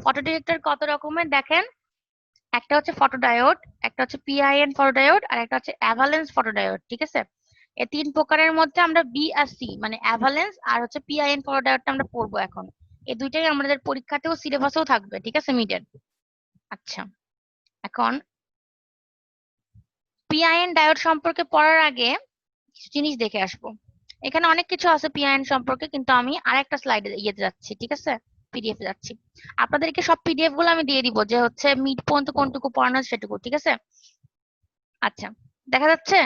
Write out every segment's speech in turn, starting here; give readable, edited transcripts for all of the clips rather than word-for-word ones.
Photo detector কত রকমের দেখেন, একটা হচ্ছে ফটোডায়োড, একটা হচ্ছে পিআইএন ফটোডায়োড, আর একটা হচ্ছে অ্যাভালেন্স ফটোডায়োড। ঠিক আছে, এই তিন প্রকারের মধ্যে আমরা বি আর সি মানে অ্যাভালেন্স আর হচ্ছে পিআইএন ফটোডায়োডটা আমরা পড়বো এখন। এই দুইটাই আমাদের পরীক্ষাতেও সিলেবাসেও থাকবে। ঠিক আছে, মিডের। আচ্ছা, এখন পিআইএন ডায়োড সম্পর্কে পড়ার আগে কিছু জিনিস দেখে আসবো। এখানে অনেক কিছু আছে পিআইএন সম্পর্কে, কিন্তু আমি আরেকটা স্লাইডে ইয়েতে যাচ্ছি। ঠিক আছে, পিডিএফ এ যাচ্ছি। আপনাদেরকে সব পিডিএফ গুলো আমি দিয়ে দিব, যে হচ্ছে মিড পর্যন্ত কোনটুকু পড়ানো সেটুকু। ঠিক আছে, আচ্ছা, দেখা যাচ্ছে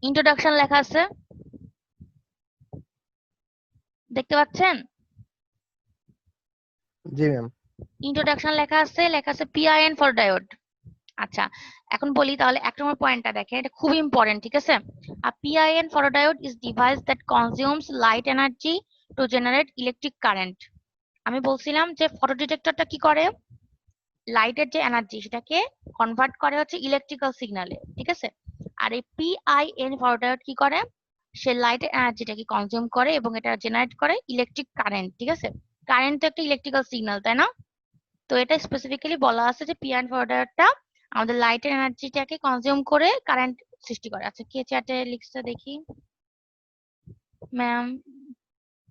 ইন্ট্রোডাকশন লেখা আছে, দেখতে পাচ্ছেন? জি ম্যাম। ইন্ট্রোডাকশন লেখা আছে পিআইএন ফর ডায়োড। আচ্ছা, এখন বলি তাহলে 1 নম্বর পয়েন্টটা দেখেন, এটা খুব ইম্পর্টেন্ট। ঠিক আছে, আ PIN photodiode is device that consumes light energy to generate electric current। আমি বলছিলাম যে ফটো ডিটেক্টরটা কি করে, লাইটের যে এনার্জি সেটাকে কনভার্ট করে হচ্ছে ইলেকট্রিক্যাল সিগন্যালে। ঠিক আছে, আর এই পিআইএন photodiode কি করে, সে লাইটের এনার্জিটাকে কনজিউম করে এবং এটা জেনারেট করে ইলেকট্রিক কারেন্ট। ঠিক আছে, কারেন্ট তো একটা ইলেকট্রিক্যাল সিগন্যাল, তাই না? তো এটা স্পেসিফিক্যালি বলা আছে যে পিআইএন photodiode আমাদের লাইটের এনার্জিটাকে কনজিউম করে কারেন্ট সৃষ্টি করে। আচ্ছা, কে চ্যাটে লিখছে দেখি? Ma'am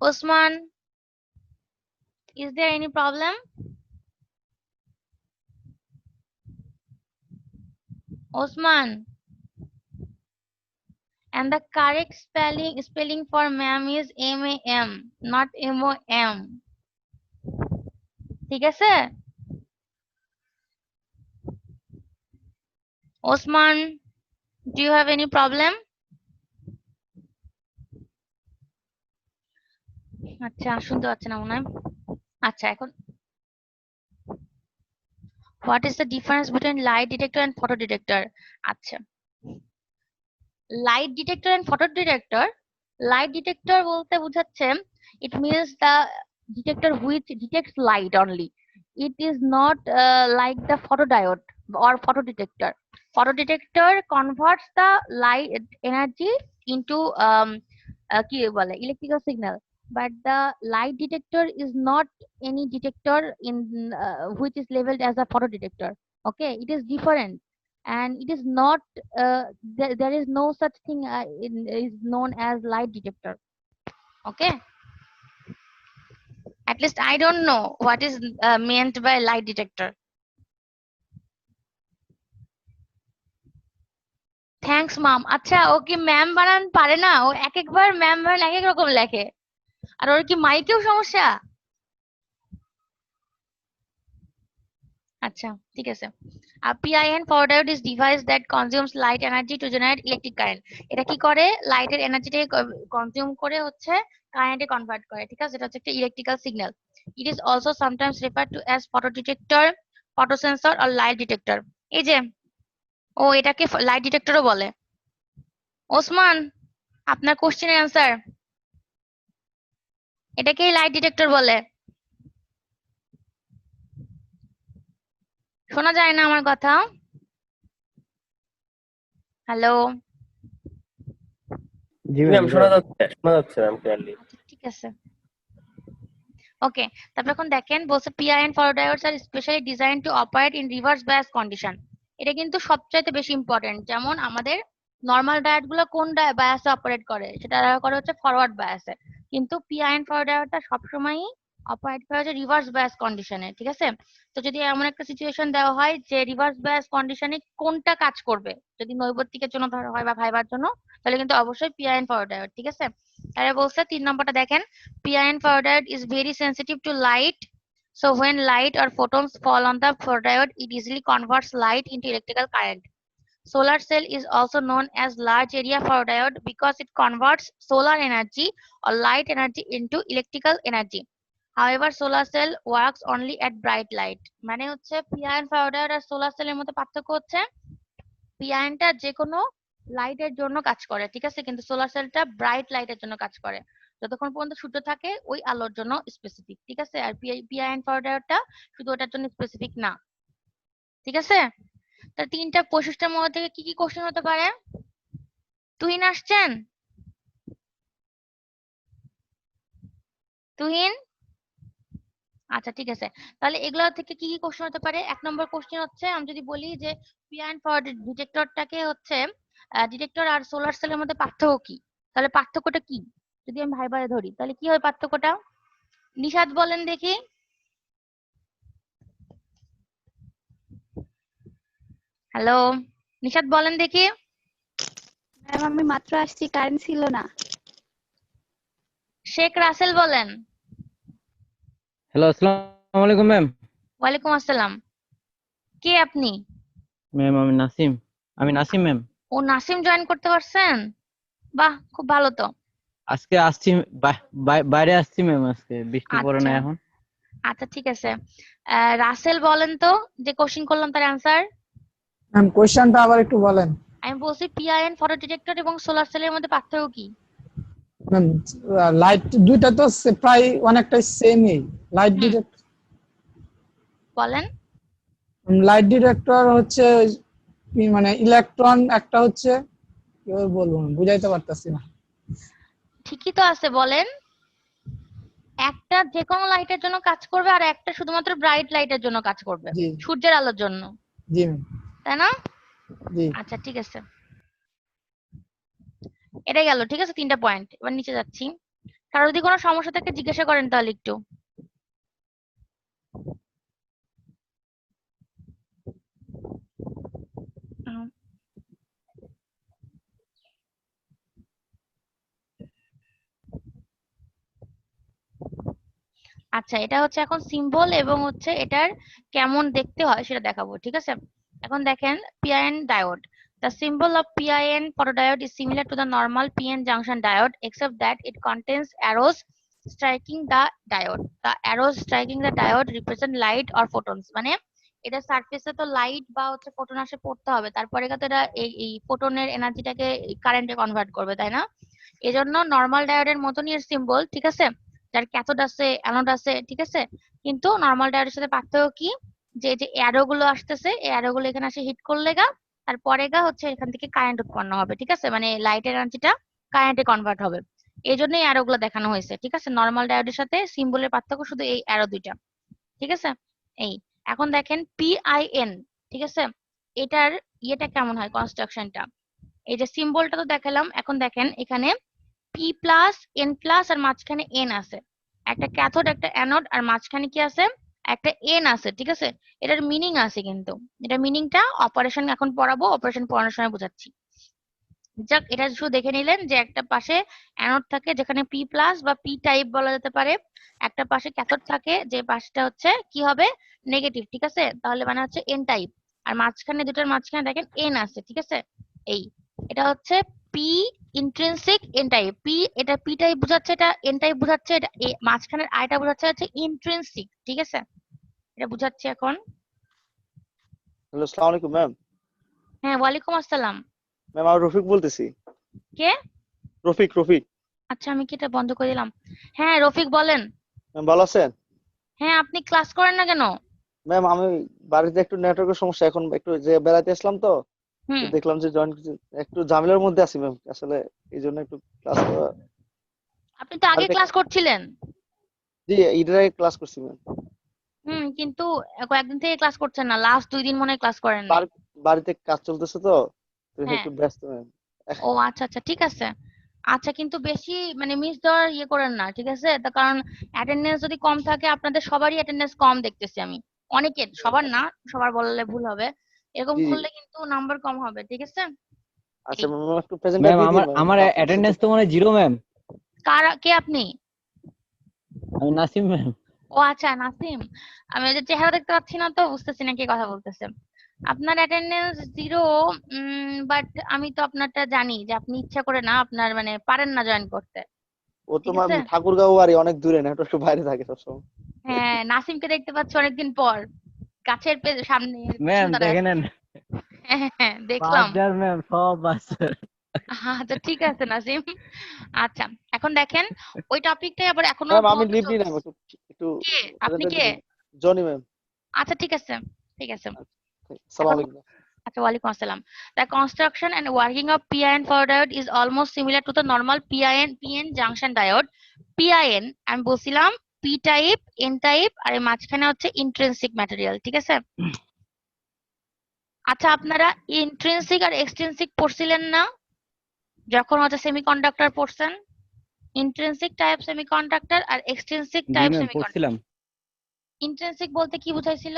Osman, is there any problem? Osman, and the correct spelling for ma'am is M-A-M, not M-O-M. ঠিক আছে Osman, do you have any problem? আচ্ছা, শুনতে পাচ্ছে না মনে হয়। আচ্ছা, এখন what is the difference between light detector and photo detector? আচ্ছা, light detector and photo detector, light detector বলতে বোঝাচ্ছে it means the detector which detects light only. It is not like the photodiode or photo detector. Photo detector converts the light energy into কি বলে electrical signal, but the light detector is not any detector in which is labeled as a photo detector. Okay, it is different, and it is not there is no such thing is known as light detector. Okay, at least I don't know what is meant by light detector. Thanks ma'am. আচ্ছা, ও কি ma'am বানান পারে না? ও এক একবার ma'am বানান এক এক রকম লেখে। আর ওর কি মাইকেও সমস্যা? আচ্ছা, ঠিক আছে। PIN photodiode is device that consumes light energy to generate electric current। এটা কি করে, লাইটের এনার্জিটাকে কনজিউম করে হচ্ছে কারেন্টে কনভার্ট করে। ঠিক আছে, এটা হচ্ছে একটা electrical signal. It is also sometimes refer to as photo detector, photo sensor আর লাইট ডিটেক্টর। এই যে ও এটাকে লাইট ডিটেক্টরও বলে। ওসমান, আপনার কোশ্চেনের অ্যান্সার, এটাকেই লাইট ডিটেক্টর বলে। শোনা যায় না আমার কথা? হ্যালো? জি ম্যাম ম্যাম, শোনা যাচ্ছে ম্যাম ক্লিয়ারলি। ঠিক আছে, ওকে। তারপর এখন দেখেন বলছে পিআইএন photodiodes আর specially design to operate in reverse bias condition. এটা কিন্তু সবচাইতে বেশি ইম্পর্টেন্ট। যেমন আমাদের নর্মাল ডায়োড গুলো কোন বায়াসে অপারেট করে, সেটা করে হচ্ছে ফরওয়ার্ড বায়াসে, কিন্তু পিআইএন photodiode সবসময়ই অপারেট করে হচ্ছে রিভার্স বায়াস কন্ডিশনে। ঠিক আছে, তো যদি এমন একটা সিচুয়েশন দেওয়া হয় যে রিভার্স বায়াস কন্ডিশনে কোনটা কাজ করবে, যদি নৈর্ব্যক্তিকের জন্য ধরা হয় বা ভাইবার জন্য, তাহলে কিন্তু অবশ্যই পিআইএন photodiode। ঠিক আছে, তাহলে বলছে 3 নম্বরটা দেখেন, PIN photodiode is very sensitive to light. So when light or photons fall on the photodiode, it easily converts light into electrical current. Solar cell is also known as large area photodiode because it converts solar energy or light energy into electrical energy. However, solar cell works only at bright light. মানে হচ্ছে PIN photodiode আর solar cell এর মধ্যে পার্থক্য হচ্ছে PIN টা যে কোনো লাইটের জন্য কাজ করে। ঠিক আছে, কিন্তু সোলার সেলটা ব্রাইট লাইটের জন্য কাজ করে, যতক্ষণ পর্যন্ত সূর্য থাকে ওই আলোর জন্য স্পেসিফিক। ঠিক আছে, আর পিআইএন photodiode শুধু ওটার জন্য স্পেসিফিক না। ঠিক আছে, তার তিনটা বৈশিষ্ট্যের মধ্যে থেকে কি কি কোশ্চেন হতে পারে? তুহিন আসছেন? তুহিন আচ্ছা ঠিক আছে, তাহলে এগুলো থেকে কি কি কোশ্চেন হতে পারে? 1 নম্বর কোশ্চেন হচ্ছে, আমি যদি বলি যে পিআইএন ফরওয়ার্ড ডিটেক্টরটাকে হচ্ছে ডিটেক্টর আর সোলার সেলের মধ্যে পার্থক্য কি, তাহলে পার্থক্যটা কি যদি আমি ভাইবারে ধরি, তাহলে কি হয় পার্থক্যটা? নিশাদ বলেন দেখি। হ্যালো, নিশাদ বলেন দেখি। ম্যাম আমি মাত্র আসছি, কারেন্ট ছিল না। শেখ রাসেল বলেন। হ্যালো, আসসালামু আলাইকুম ম্যাম। ওয়ালাইকুম আসসালাম। কে আপনি? ম্যাম আমি নাসিম ম্যাম। ও নাসিম জয়েন করতে পারছেন, বাহ খুব ভালো তো। আজকে আসছি, বাইরে আসছি ম্যাম, আজকে বৃষ্টি পড়ে না আচ্ছা এখন। আচ্ছা ঠিক আছে, রাসেল বলেন তো, যে কোশ্চেন করলাম তার অ্যান্সার। ম্যাম কোশ্চেনটা আবার একটু বলেন। আমি বলছি পিআইএন ফটো ডিটেক্টর এবং সোলার সেলের মধ্যে পার্থক্য কি? ম্যাম লাইট দুইটা তো প্রায় অনেকটাই সেমই। লাইট হুম। ডিটেক্টর বলেন। হচ্ছে কি মানে ইলেকট্রন, একটা হচ্ছে কিভাবে বলবো বুঝাইতে পারতাছি না। ঠিকই তো আছে, বলেন। একটা যে কোনো লাইটের জন্য কাজ করবে আর একটা শুধুমাত্র ব্রাইট লাইটের জন্য কাজ করবে, জি সূর্যের আলোর জন্য, জি ম্যাম তাই না? জি। আচ্ছা ঠিক আছে, এটা গেল, ঠিক আছে 3টা পয়েন্ট। এবার নিচে যাচ্ছি, কারো যদি কোনো সমস্যা থাকে জিজ্ঞাসা করেন তাহলে একটু। উম, আচ্ছা এটা হচ্ছে এখন সিম্বল এবং হচ্ছে এটার কেমন দেখতে হয় সেটা দেখাবো, ঠিক আছে? এখন দেখেন PIN diode, the symbol of PIN photodiode is similar to the normal PN junction diode except that it contains arrows striking the diode. The arrows striking the diode represent light or photons, মানে এটা সারফেসে তো light বা হচ্ছে photon আসে পড়তে হবে, তারপরে তো এটা এই ফোটনের এনার্জিটাকে কারেন্টে কনভার্ট করবে, তাই না? এজন্য নর্মাল ডায়োডের মতনই এর সিম্বল, ঠিক আছে, যার ক্যাথোড আছে অ্যানোড আছে, ঠিক আছে। কিন্তু নর্মাল ডায়োডের সাথে পার্থক্য কি, যে যে অ্যারো গুলো আসতেছে এই অ্যারো গুলো এখানে আসে হিট করলে তারপরে হচ্ছে এখান থেকে কারেন্ট উৎপন্ন হবে, ঠিক আছে, মানে লাইটের এনার্জিটা কারেন্টে কনভার্ট হবে। এই জন্যই অ্যারো গুলো দেখানো হয়েছে, ঠিক আছে। নর্মাল ডায়োডের সাথে সিম্বলের পার্থক্য শুধু এই অ্যারো দুইটা, ঠিক আছে। এই এখন দেখেন পিআইএন, ঠিক আছে, এটার ইয়েটা কেমন হয় কনস্ট্রাকশনটা। এই যে সিম্বলটা তো দেখালাম, এখন দেখেন এখানে পি প্লাস এন প্লাস আর মাঝখানে এন আছে, একটা ক্যাথোড একটা অ্যানোড আর মাঝখানে কি আছে, একটা এন আছে, ঠিক আছে। এটার মিনিং আছে কিন্তু, এটা মিনিংটা অপারেশন এখন পড়াবো, অপারেশন পড়ানোর সময় বোঝাচ্ছি। যাক এটা শুধু দেখে নিলেন যে একটা পাশে অ্যানোড থাকে যেখানে পি প্লাস বা পি টাইপ বলা যেতে পারে, একটা পাশে ক্যাথোড থাকে যে পাশটা হচ্ছে কি হবে, নেগেটিভ, ঠিক আছে, তাহলে মানে হচ্ছে এন টাইপ। আর মাঝখানে দুটার মাঝখানে দেখেন এন আছে, ঠিক আছে। এই এটা হচ্ছে P intrinsic N type, P এটা পি টাইপ বোঝাচ্ছে, এটা এন টাইপ বোঝাচ্ছে, এটা মাঝখানের আইটা বোঝাচ্ছে হচ্ছে ইন্ট্রিনসিক, ঠিক আছে। এটা বুঝাচ্ছি এখন। হ্যালো, আসসালামু আলাইকুম ম্যাম। হ্যাঁ ওয়ালাইকুম আসসালাম। ম্যাম আমি রফিক বলতেছি। কে? রফিক। আচ্ছা আমি কি এটা বন্ধ করে দিলাম। হ্যাঁ রফিক বলেন। ম্যাম ভালো আছেন? হ্যাঁ আপনি ক্লাস করেন না কেন? ম্যাম আমি বাড়িতে একটু নেটওয়ার্কের সমস্যা, এখন একটু যে বেড়াতে আসলাম তো হুম। দেখলাম যে জয়েন একটু ঝামেলার মধ্যে আছি ম্যাম, আসলে এই জন্য একটু ক্লাস করা। আপনি তো আগে বাড়িতে ক্লাস করছিলেন। জি ঈদের আগে ক্লাস করছি ম্যাম। কিন্তু কয়েকদিন থেকে ক্লাস করছেন না, লাস্ট 2 দিন মনে হয় ক্লাস করেন নাই। বাড়িতে কাজ চলতেছে তো হ্যাঁ। একটু ব্যস্ত ম্যাম। ও আচ্ছা আচ্ছা ঠিক আছে। আচ্ছা কিন্তু বেশি মানে মিস দেওয়ার ইয়ে করেন না, ঠিক আছে, তার কারণ অ্যাটেন্ডেন্স যদি কম থাকে, আপনাদের সবারই অ্যাটেন্ডেন্স কম দেখতেছি আমি, অনেকের, সবার না, সবার বললে ভুল হবে, এরকম জি করলে কিন্তু নাম্বার কম হবে, ঠিক আছে। আচ্ছা ম্যাম একটু প্রেজেন্টটা ম্যাম দিয়ে দিন আমার ম্যাম। আমার অ্যাটেন্ডেন্স তো মানে 0 ম্যাম। কে আপনি? আমি নাসিম ম্যাম। ও আচ্ছা নাসিম, আমি ওই যে চেহারা দেখতে পাচ্ছি না তো বুঝতেছি না কে কথা বলতেছে। আপনার অ্যাটেন্ডেন্স 0, বাট আমি তো আপনারটা জানি যে আপনি ইচ্ছা করে না, আপনার মানে পারেন না জয়েন করতে, ও তো ঠিক ম্যাম আছে। ঠাকুরগাঁও বাড়ি, অনেক দূরে, নেটওয়ার্ক বাইরে থাকে সবসময়। হ্যাঁ নাসিমকে দেখতে পাচ্ছি অনেকদিন পর, গাছের সামনে ম্যাম পিছনে দাঁড়ায় দেখে আছে। নেন, হ্যাঁ দেখলাম। বাজার ম্যাম, সব বাজার। আচ্ছা ঠিক আছে নাসিম। আচ্ছা এখন দেখেন ওই টপিকটাই আবার এখনো ম্যাম আমি পর্যন্ত লিভ চলছে। নিলাম, একটু কে আপনি? প্রেজেন্টটা কে? দিয়ে দিন। Johnny ma'am. আচ্ছা ঠিক আছে ঠিক আছে। আসসালামু এখন আলাইকুম। আচ্ছা ওয়ালাইকুম আসসালাম। The construction and working of PIN photodiode is almost similar to the normal PN junction diode. PIN আমি বলছিলাম পি টাইপ, এন টাইপ, আর এই মাঝখানে হচ্ছে ইন্ট্রিনসিক ম্যাটেরিয়াল, ঠিক আছে? আচ্ছা, আপনারা ইন্ট্রিনসিক আর এক্সট্রিনসিক পড়ছিলেন না যখন হচ্ছে সেমিকন্ডাক্টর পড়ছেন? ইন্ট্রিনসিক টাইপ সেমিকন্ডাক্টর আর extrinsic G type ma'am semiconductor. পড়ছিলাম। ইন্ট্রিনসিক বলতে কি বুঝাইছিল?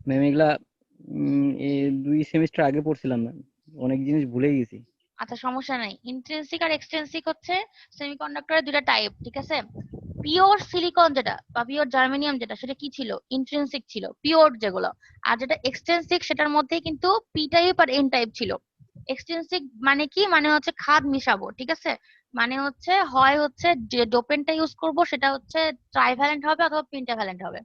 ম্যাম এগুলা এই 2 সেমিস্টার আগে পড়ছিলাম ম্যাম, অনেক জিনিস ভুলে গেছি। আচ্ছা, সমস্যা নাই। ইন্ট্রিনসিক আর এক্সট্রিনসিক হচ্ছে সেমিকন্ডাক্টরের দুইটা টাইপ, ঠিক আছে? পিওর সিলিকন যেটা বা পিওর জার্মেনিয়াম যেটা, সেটা কি ছিল? ইন্ট্রিনসিক ছিল, পিওর যেগুলো। আর যেটা এক্সট্রিনসিক সেটার মধ্যে কিন্তু পি টাইপ আর এন টাইপ ছিল। এক্সট্রিনসিক মানে কি? মানে হচ্ছে খাদ মিশাবো, ঠিক আছে? মানে হচ্ছে হয় হচ্ছে যে ডোপেনটা ইউজ করব সেটা হচ্ছে ট্রাইভ্যালেন্ট হবে অথবা পেন্টাভ্যালেন্ট হবে।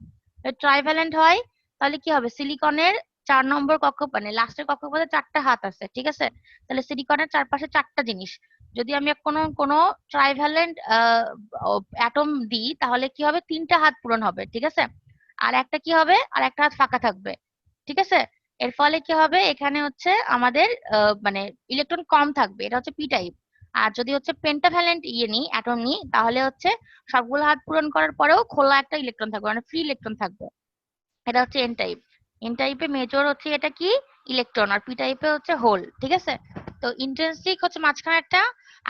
ট্রাইভ্যালেন্ট হয় তাহলে কি হবে? সিলিকনের 4 নম্বর কক্ষ মানে লাস্টের কক্ষপথে 4টা হাত আছে, ঠিক আছে? তাহলে সিলিকনের চারপাশে 4টা জিনিস। যদি আমি কোনো ট্রাইভ্যালেন্ট অ্যাটম দিই তাহলে কি হবে? 3টা হাত পূরণ হবে, ঠিক আছে? আর একটা কি হবে? আর একটা হাত ফাঁকা থাকবে, ঠিক আছে? এর ফলে কি হবে? এখানে হচ্ছে আমাদের মানে ইলেকট্রন কম থাকবে, এটা হচ্ছে পি টাইপ। আর যদি হচ্ছে পেন্টাভ্যালেন্ট ইয়ে নিই, অ্যাটম নিই, তাহলে হচ্ছে সবগুলো হাত পূরণ করার পরেও খোলা একটা ইলেকট্রন থাকবে, মানে ফ্রি ইলেকট্রন থাকবে। এটা হচ্ছে এন টাইপ। এন টাইপে মেজর হচ্ছে এটা কি? ইলেকট্রন। আর পি টাইপে হচ্ছে হোল, ঠিক আছে? তো ইন্ট্রিনসিক হচ্ছে মাঝখানে একটা,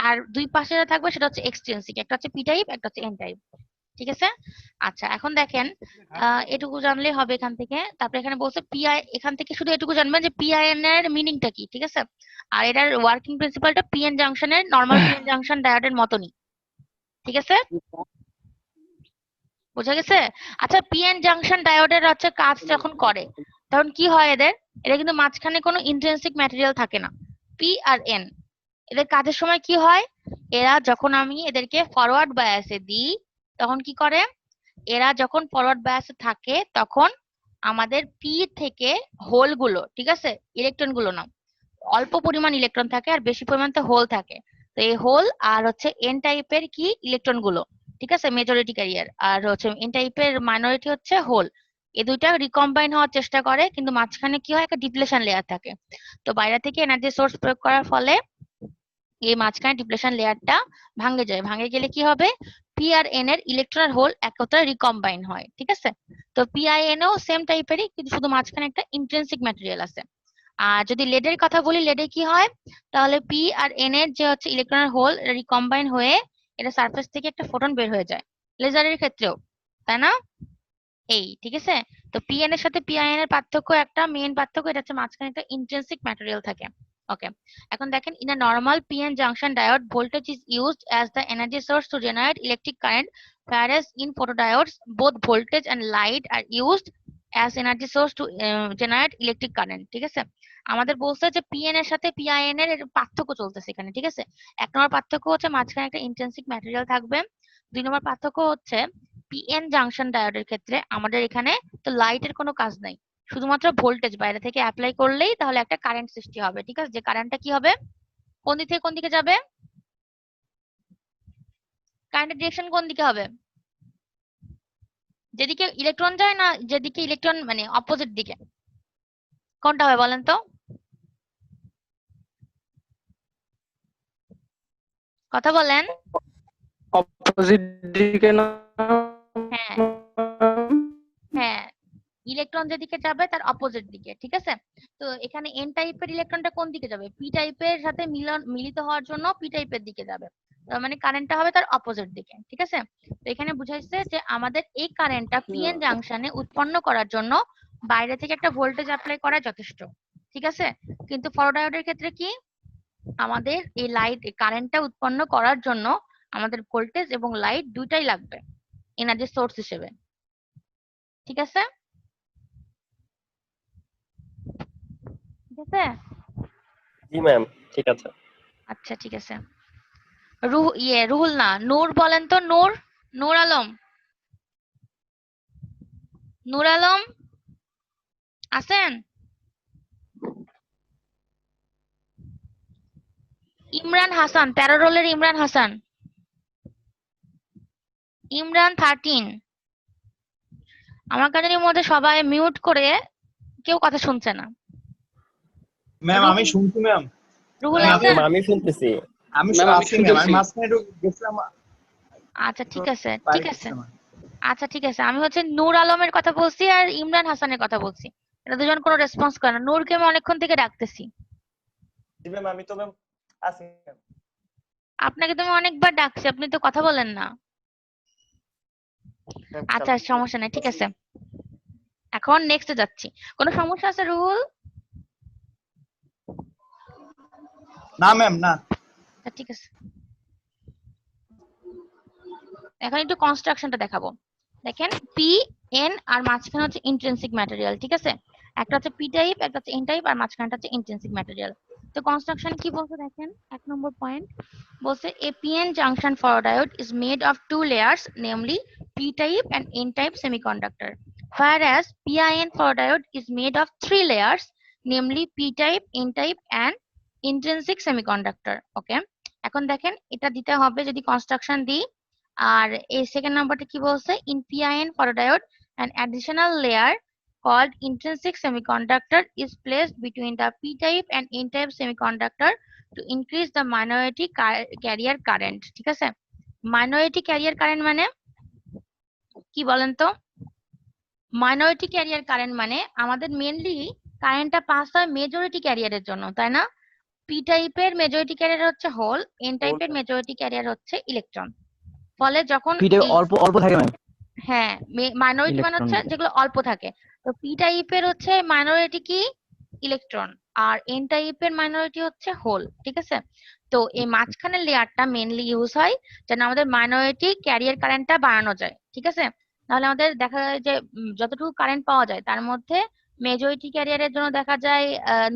আর দুই পাশে যেটা থাকবে সেটা হচ্ছে এক্সট্রিনসিক। একটা হচ্ছে পি টাইপ, একটা হচ্ছে এন টাইপ, ঠিক আছে? আচ্ছা, এখন দেখেন এটুকু জানলেই হবে এখান থেকে। তারপরে এখানে বলছে পিআই, এখান থেকে শুধু এটুকু জানবেন যে পিআইএন এর মিনিংটা কি, ঠিক আছে? আর এটার ওয়ার্কিং প্রিন্সিপালটা পিএন জাংশনের নরমাল পিএন জাংশন ডায়োডের মতনই, ঠিক আছে? বোঝা গেছে? আচ্ছা, পিএন জাংশন ডায়োডের হচ্ছে কাজ যখন করে তখন কি হয় এদের? এদের কিন্তু মাঝখানে কোনো ইন্ট্রিনসিক ম্যাটেরিয়াল থাকে না। পি আর এন এদের কাজের সময় কি হয়? এরা যখন আমি এদেরকে ফরওয়ার্ড বায়াসে দিই তখন কি করে? এরা যখন ফরওয়ার্ড বায়াসে থাকে তখন আমাদের পি থেকে হোল গুলো, ঠিক আছে, ইলেকট্রন গুলো না, অল্প পরিমাণ ইলেকট্রন থাকে আর বেশি পরিমাণ তো হোল থাকে। তো এই হোল আর হচ্ছে এন টাইপের কি ইলেকট্রন গুলো, ঠিক আছে, মেজরিটি ক্যারিয়ার, আর হচ্ছে এন টাইপের মাইনরিটি হচ্ছে হোল। এই দুইটা রিকম্বাইন হওয়ার চেষ্টা করে, কিন্তু মাঝখানে কি হয়? একটা ডিপ্লেশন লেয়ার থাকে। তো বাইরে থেকে এনার্জি সোর্স প্রয়োগ করার ফলে এই মাঝখানে ডিপ্লেশন লেয়ারটা ভাঙে যায়। ভাঙে গেলে কি হবে? পি আর এন এর ইলেকট্রন আর হোল একত্রে রিকম্বাইন হয়, ঠিক আছে? তো পিআইএন ও সেম টাইপেরই, কিন্তু শুধু মাঝখানে একটা ইন্ট্রিনসিক ম্যাটেরিয়াল আছে। আর যদি লেডের কথা বলি, লেডে কি হয়? তাহলে পি আর এন এর যে হচ্ছে ইলেকট্রন আর হোল রিকম্বাইন হয়ে এটা সারফেস থেকে একটা ফোটন বের হয়ে যায়, লেজারের ক্ষেত্রেও, তাই না? এই, ঠিক আছে? তো পিএন এর সাথে পিআইএন এর পার্থক্য, একটা মেইন পার্থক্য, এটা হচ্ছে মাঝখানে একটা ইন্ট্রিনসিক ম্যাটেরিয়াল থাকে। ওকে, এখন দেখেন, in a normal PN junction diode voltage is used as the energy source to generate electric current, whereas in photodiodes both voltage and light are used as energy source to generate electric current, ঠিক আছে? আমাদের বলছে যে PN এর সাথে PIN এর পার্থক্য চলতেছে এখানে, ঠিক আছে? 1 নম্বর পার্থক্য হচ্ছে মাঝখানে একটা ইন্ট্রিনসিক ম্যাটেরিয়াল থাকবে। 2 নম্বর পার্থক্য হচ্ছে পিএন জাংশন ডায়োডের ক্ষেত্রে আমাদের এখানে তো লাইটের কোনো কাজ নাই, শুধুমাত্র ভোল্টেজ বাইরে থেকে অ্যাপ্লাই করলেই তাহলে একটা কারেন্ট সৃষ্টি হবে, ঠিক আছে? যে কারেন্টটা কি হবে? কোন দিক থেকে কোন দিকে যাবে? কারেন্টের ডিরেকশন কোন দিকে হবে? যেদিকে ইলেকট্রন যায় না যেদিকে ইলেকট্রন মানে অপোজিট দিকে, কোনটা হবে বলেন তো? কথা বলেন। অপোজিট দিকে না? হ্যাঁ হ্যাঁ, ইলেকট্রন যেদিকে যাবে তার অপোজিট দিকে, ঠিক আছে? তো এখানে এন টাইপের ইলেকট্রনটা কোন দিকে যাবে? পি টাইপের সাথে মিলিত হওয়ার জন্য পি টাইপের দিকে যাবে, তার মানে কারেন্টটা হবে তার অপোজিট দিকে, ঠিক আছে? তো এখানে বুঝাইছে যে আমাদের এই কারেন্টটা পিএন জাংশনে উৎপন্ন করার জন্য বাইরে থেকে একটা ভোল্টেজ অ্যাপ্লাই করা যথেষ্ট, ঠিক আছে? কিন্তু ফটোডায়োডের ক্ষেত্রে কি? আমাদের এই লাইট কারেন্টটা উৎপন্ন করার জন্য আমাদের ভোল্টেজ এবং লাইট দুইটাই লাগবে এনার্জি সোর্স হিসেবে, ঠিক আছে? ঠিক আছে? জি ম্যাম, ঠিক আছে। আচ্ছা, ঠিক আছে। রুহুল না, নূর বলেন তো, নূর, নূর আলম, নূর আলম আছেন? ইমরান হাসান, 13 রোলের ইমরান হাসান, ইমরান 13। আমার কাছে মধ্যে সবাই মিউট করে কেউ কথা শুনছে না। ম্যাম আমি শুনছি ম্যাম। রুহুল ম্যাম, আছেন? আমি শুনতেছি। আমি ম্যাম, আমি আছি ম্যাম, আমি শুনতেছি। মাঝখানে একটু গেছিলাম, আচ্ছা ঠিক আছে, ঠিক বাড়িতে আছে, আমার। আচ্ছা ঠিক আছে। আমি হচ্ছে নূর আলমের কথা বলছি আর ইমরান হাসানের কথা বলছি। এরা দুজন কোনো রেসপন্স করে না। নূরকে আমি অনেকক্ষণ থেকে ডাকতেছি। জি ম্যাম, আমি তো ম্যাম আছি ম্যাম। আপনাকে তো আমি অনেকবার ডাকছি, আপনি তো কথা বলেন না। আচ্ছা সমস্যা নাই, ঠিক আছে। এখন নেক্সটে যাচ্ছি। কোনো সমস্যা আছে রুহুল? না ম্যাম, না। আচ্ছা ঠিক আছে, এখন একটু কনস্ট্রাকশনটা দেখাবো। দেখেন পি এন আর মাঝখানে হচ্ছে ইন্ট্রিনসিক ম্যাটেরিয়াল, ঠিক আছে। একটা হচ্ছে পি টাইপ, একটা হচ্ছে এন টাইপ, আর মাঝখানটা হচ্ছে ইন্ট্রিনসিক ম্যাটেরিয়াল। তো কনস্ট্রাকশন কি বলছে দেখেন, 1 নম্বর পয়েন্ট বলছে a PN junction photodiode is made of 2 layers, namely p type and n type semiconductor, whereas PIN photodiode is made of 3 layers, namely p type, n type and intrinsic semiconductor. ওকে, এখন দেখেন এটা দিতে হবে যদি construction দিই। আর এই second নাম্বারটা কি বলছে, in PIN photodiode an additional layer called intrinsic semiconductor is placed between the p type and n type semiconductor to increase the minority carrier current, ঠিক আছে। মাইনরিটি ক্যারিয়ার কারেন্ট মানে কি বলেন তো? মাইনরিটি ক্যারিয়ার কারেন্ট মানে আমাদের mainly কারেন্টটা pass হয় মেজরিটি ক্যারিয়ারের জন্য, তাই না? পি টাইপের মেজরিটি ক্যারিয়ার হচ্ছে হোল, এন টাইপের মেজরিটি ক্যারিয়ার হচ্ছে ইলেকট্রন। ফলে যখন পিঠে এই অল্প অল্প থাকে ম্যাম হ্যাঁ মাইনরিটি মানে ইলেকট্রন হচ্ছে যেগুলো অল্প থাকে। তো পি টাইপের হচ্ছে মাইনরিটি কি ইলেকট্রন, আর এন টাইপের মাইনরিটি হচ্ছে হোল, ঠিক আছে। তো এই মাঝখানের লেয়ারটা মেইনলি ইউজ হয় যেন আমাদের মাইনরিটি ক্যারিয়ার কারেন্টটা বাড়ানো যায়, ঠিক আছে। তাহলে আমাদের দেখা যায় যে যতটুকু কারেন্ট পাওয়া যায় তার মধ্যে মেজরিটি ক্যারিয়ারের জন্য দেখা যায়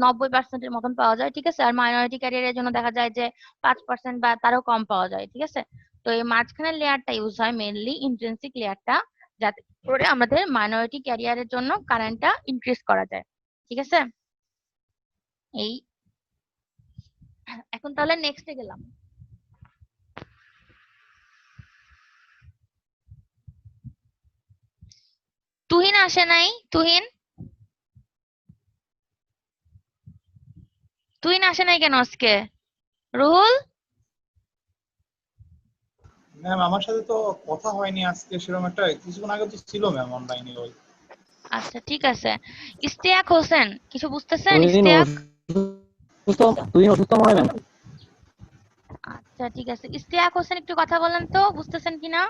90% মতন পাওয়া যায়, ঠিক আছে। আর মাইনরিটি ক্যারিয়ারের জন্য দেখা যায় যে 5% বা তারও কম পাওয়া যায়, ঠিক আছে। তো এই মাঝখানের লেয়ারটা ইউজ হয় মেইনলি ইন্ট্রিনসিক লেয়ারটা, যাতে করে আমাদের মাইনরিটি ক্যারিয়ারের জন্য কারেন্টটা ইনক্রিজ করা যায়, ঠিক আছে। এই এখন তাহলে নেক্সটে গেলাম। তুহিন আসে নাই, তুহিন তুহিন আসে নাই কেন আজকে? রুহুল, ম্যাম আমার সাথে তো কথা হয়নি আজকে সেরকম একটা, কিছুক্ষণ আগে তো ছিল ম্যাম অনলাইনে ওই। আচ্ছা ঠিক আছে। ইস্তিয়াক হোসেন, কিছু বুঝতেছেন? তুহিন ইস্তিয়াক, অসুস্থ, তুহিন অসুস্থ মনে হয় ম্যাম। আচ্ছা ঠিক আছে। ইস্তিয়াক হোসেন একটু কথা বলেন তো, বুঝতেছেন কিনা?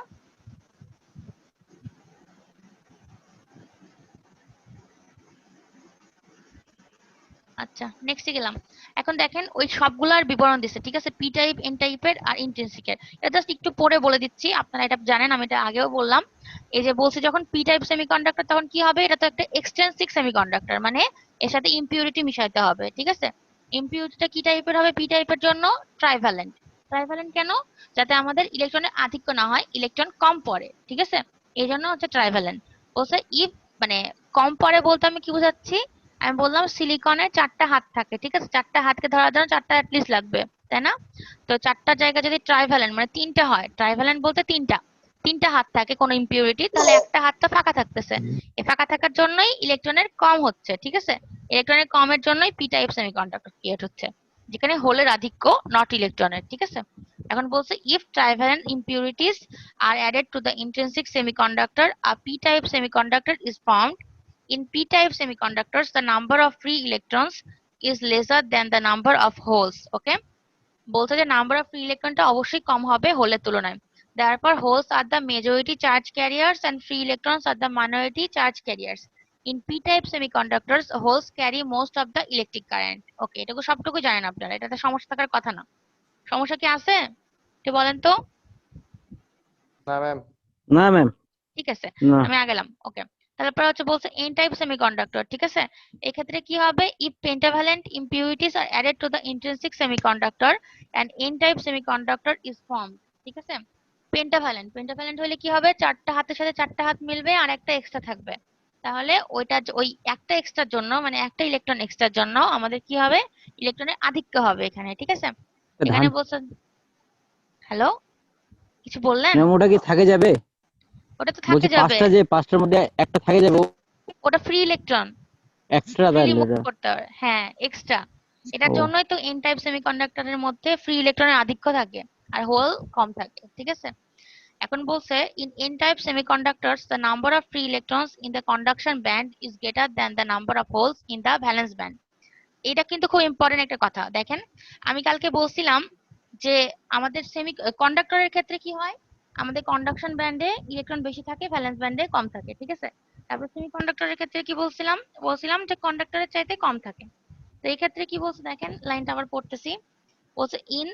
আচ্ছা নেক্সটে গেলাম। এখন দেখেন ওই সবগুলার বিবরণ দিচ্ছে, ঠিক আছে, পি টাইপ, এন টাইপের আর ইন্ট্রিনসিকের। এটা জাস্ট একটু পরে বলে দিচ্ছি, আপনারা এটা জানেন, আমি এটা আগেও বললাম। এই যে বলছি যখন পি টাইপ সেমিকন্ডাক্টর তখন কি হবে, এটা তো একটা এক্সট্রিনসিক সেমিকন্ডাক্টর, মানে এর সাথে ইম্পিউরিটি মিশাইতে হবে, ঠিক আছে। ইম্পিউরিটিটা কি টাইপের হবে? পি টাইপের জন্য ট্রাইভ্যালেন্ট। ট্রাইভ্যালেন্ট কেন? যাতে আমাদের ইলেকট্রনের আধিক্য না হয়, ইলেকট্রন কম পড়ে, ঠিক আছে। এই জন্য হচ্ছে ট্রাইভ্যালেন্ট। বলছে ইফ মানে কম পড়ে বলতে আমি কি বোঝাচ্ছি, আমি বললাম সিলিকনের 4টা হাত থাকে, ঠিক আছে। 4টা হাতকে ধরার জন্য 4টা অ্যাটলিস্ট লাগবে, তাই না? তো 4টা জায়গা যদি ট্রাইভ্যালেন্ট মানে 3টা হয়, ট্রাইভ্যালেন্ট বলতে 3টা হাত থাকে কোনো ইম্পিউরিটি, তাহলে একটা হাতটা ফাঁকা থাকতেছে। এই ফাঁকা থাকার জন্যই ইলেকট্রনের কম হচ্ছে, ঠিক আছে। ইলেকট্রনের কমের জন্যই পি টাইপ সেমিকন্ডাক্টর ক্রিয়েট হচ্ছে, যেখানে হোলের আধিক্য, নট ইলেকট্রনের, ঠিক আছে। এখন বলছে if trivalent impurities are added to the intrinsic semiconductor, a P type semiconductor is formed. In p-type semiconductors, the number of free electrons is lesser than the number of holes. Okay? বলছে যে number of free ইলেকট্রনটা অবশ্যই কম হবে হোলের তুলনায়। Therefore, holes are the majority charge carriers and free electrons are the minority charge carriers. In p-type semiconductors, holes carry most of the electric current. Okay, এটুকু সবটুকু জানেন আপনারা, এটাতে সমস্যা থাকার কথা না। সমস্যা কি আছে একটু বলেন তো? না ম্যাম। না ম্যাম, ঠিক আছে, না। আমি আগেলাম। ওকে, তারপর হচ্ছে বলছে এন টাইপ সেমিকন্ডাক্টর, ঠিক আছে। এক্ষেত্রে কি হবে, if pentavalent impurities are added to the intrinsic semiconductor and n type semiconductor is formed, ঠিক আছে। পেন্টাভ্যালেন্ট হলে কি হবে, 4টা হাতের সাথে 4টা হাত মিলবে আর একটা এক্সট্রা থাকবে। তাহলে ওইটা ওই একটা এক্সট্রার জন্য মানে একটা ইলেকট্রন এক্সট্রার জন্য আমাদের কি হবে, ইলেকট্রনের আধিক্য হবে এখানে, ঠিক আছে। এখানে ধান বলছে, হ্যালো কিছু বললেন? ম্যাম, ওটা কি থাকে যাবে? ওটা তো বলছি থাকে যাবে, 5টা, যে 5টার মধ্যে একটা থাকে যাবে, ওটা ফ্রি ইলেকট্রন, এক্সট্রা ফ্রিলি তাহলে মুভ এটা। করতে হবে, হ্যাঁ এক্সট্রা। এটার ও জন্যই তো এন টাইপ সেমিকন্ডাক্টরের মধ্যে ফ্রি ইলেকট্রনের আধিক্য থাকে আর হোল কম থাকে, ঠিক আছে। এখন বলছে in n type semiconductors the number of free electrons in the conduction band is greater than the number of holes in the valence band. এটা কিন্তু খুব ইম্পর্টেন্ট একটা কথা। দেখেন আমি কালকে বলছিলাম যে আমাদের সেমি কন্ডাক্টরের ক্ষেত্রে কি হয়, আমাদের কন্ডাকশন ব্যান্ডে ইলেকট্রন বেশি থাকে, ভ্যালেন্স ব্যান্ডে কম থাকে, ঠিক আছে। তারপর সেমি কন্ডাক্টরের ক্ষেত্রে কি বলছিলাম যে কন্ডাক্টরের চাইতে কম থাকে। তো এই ক্ষেত্রে কি বলছে দেখেন, লাইনটা আবার পড়তেছি। বলছে in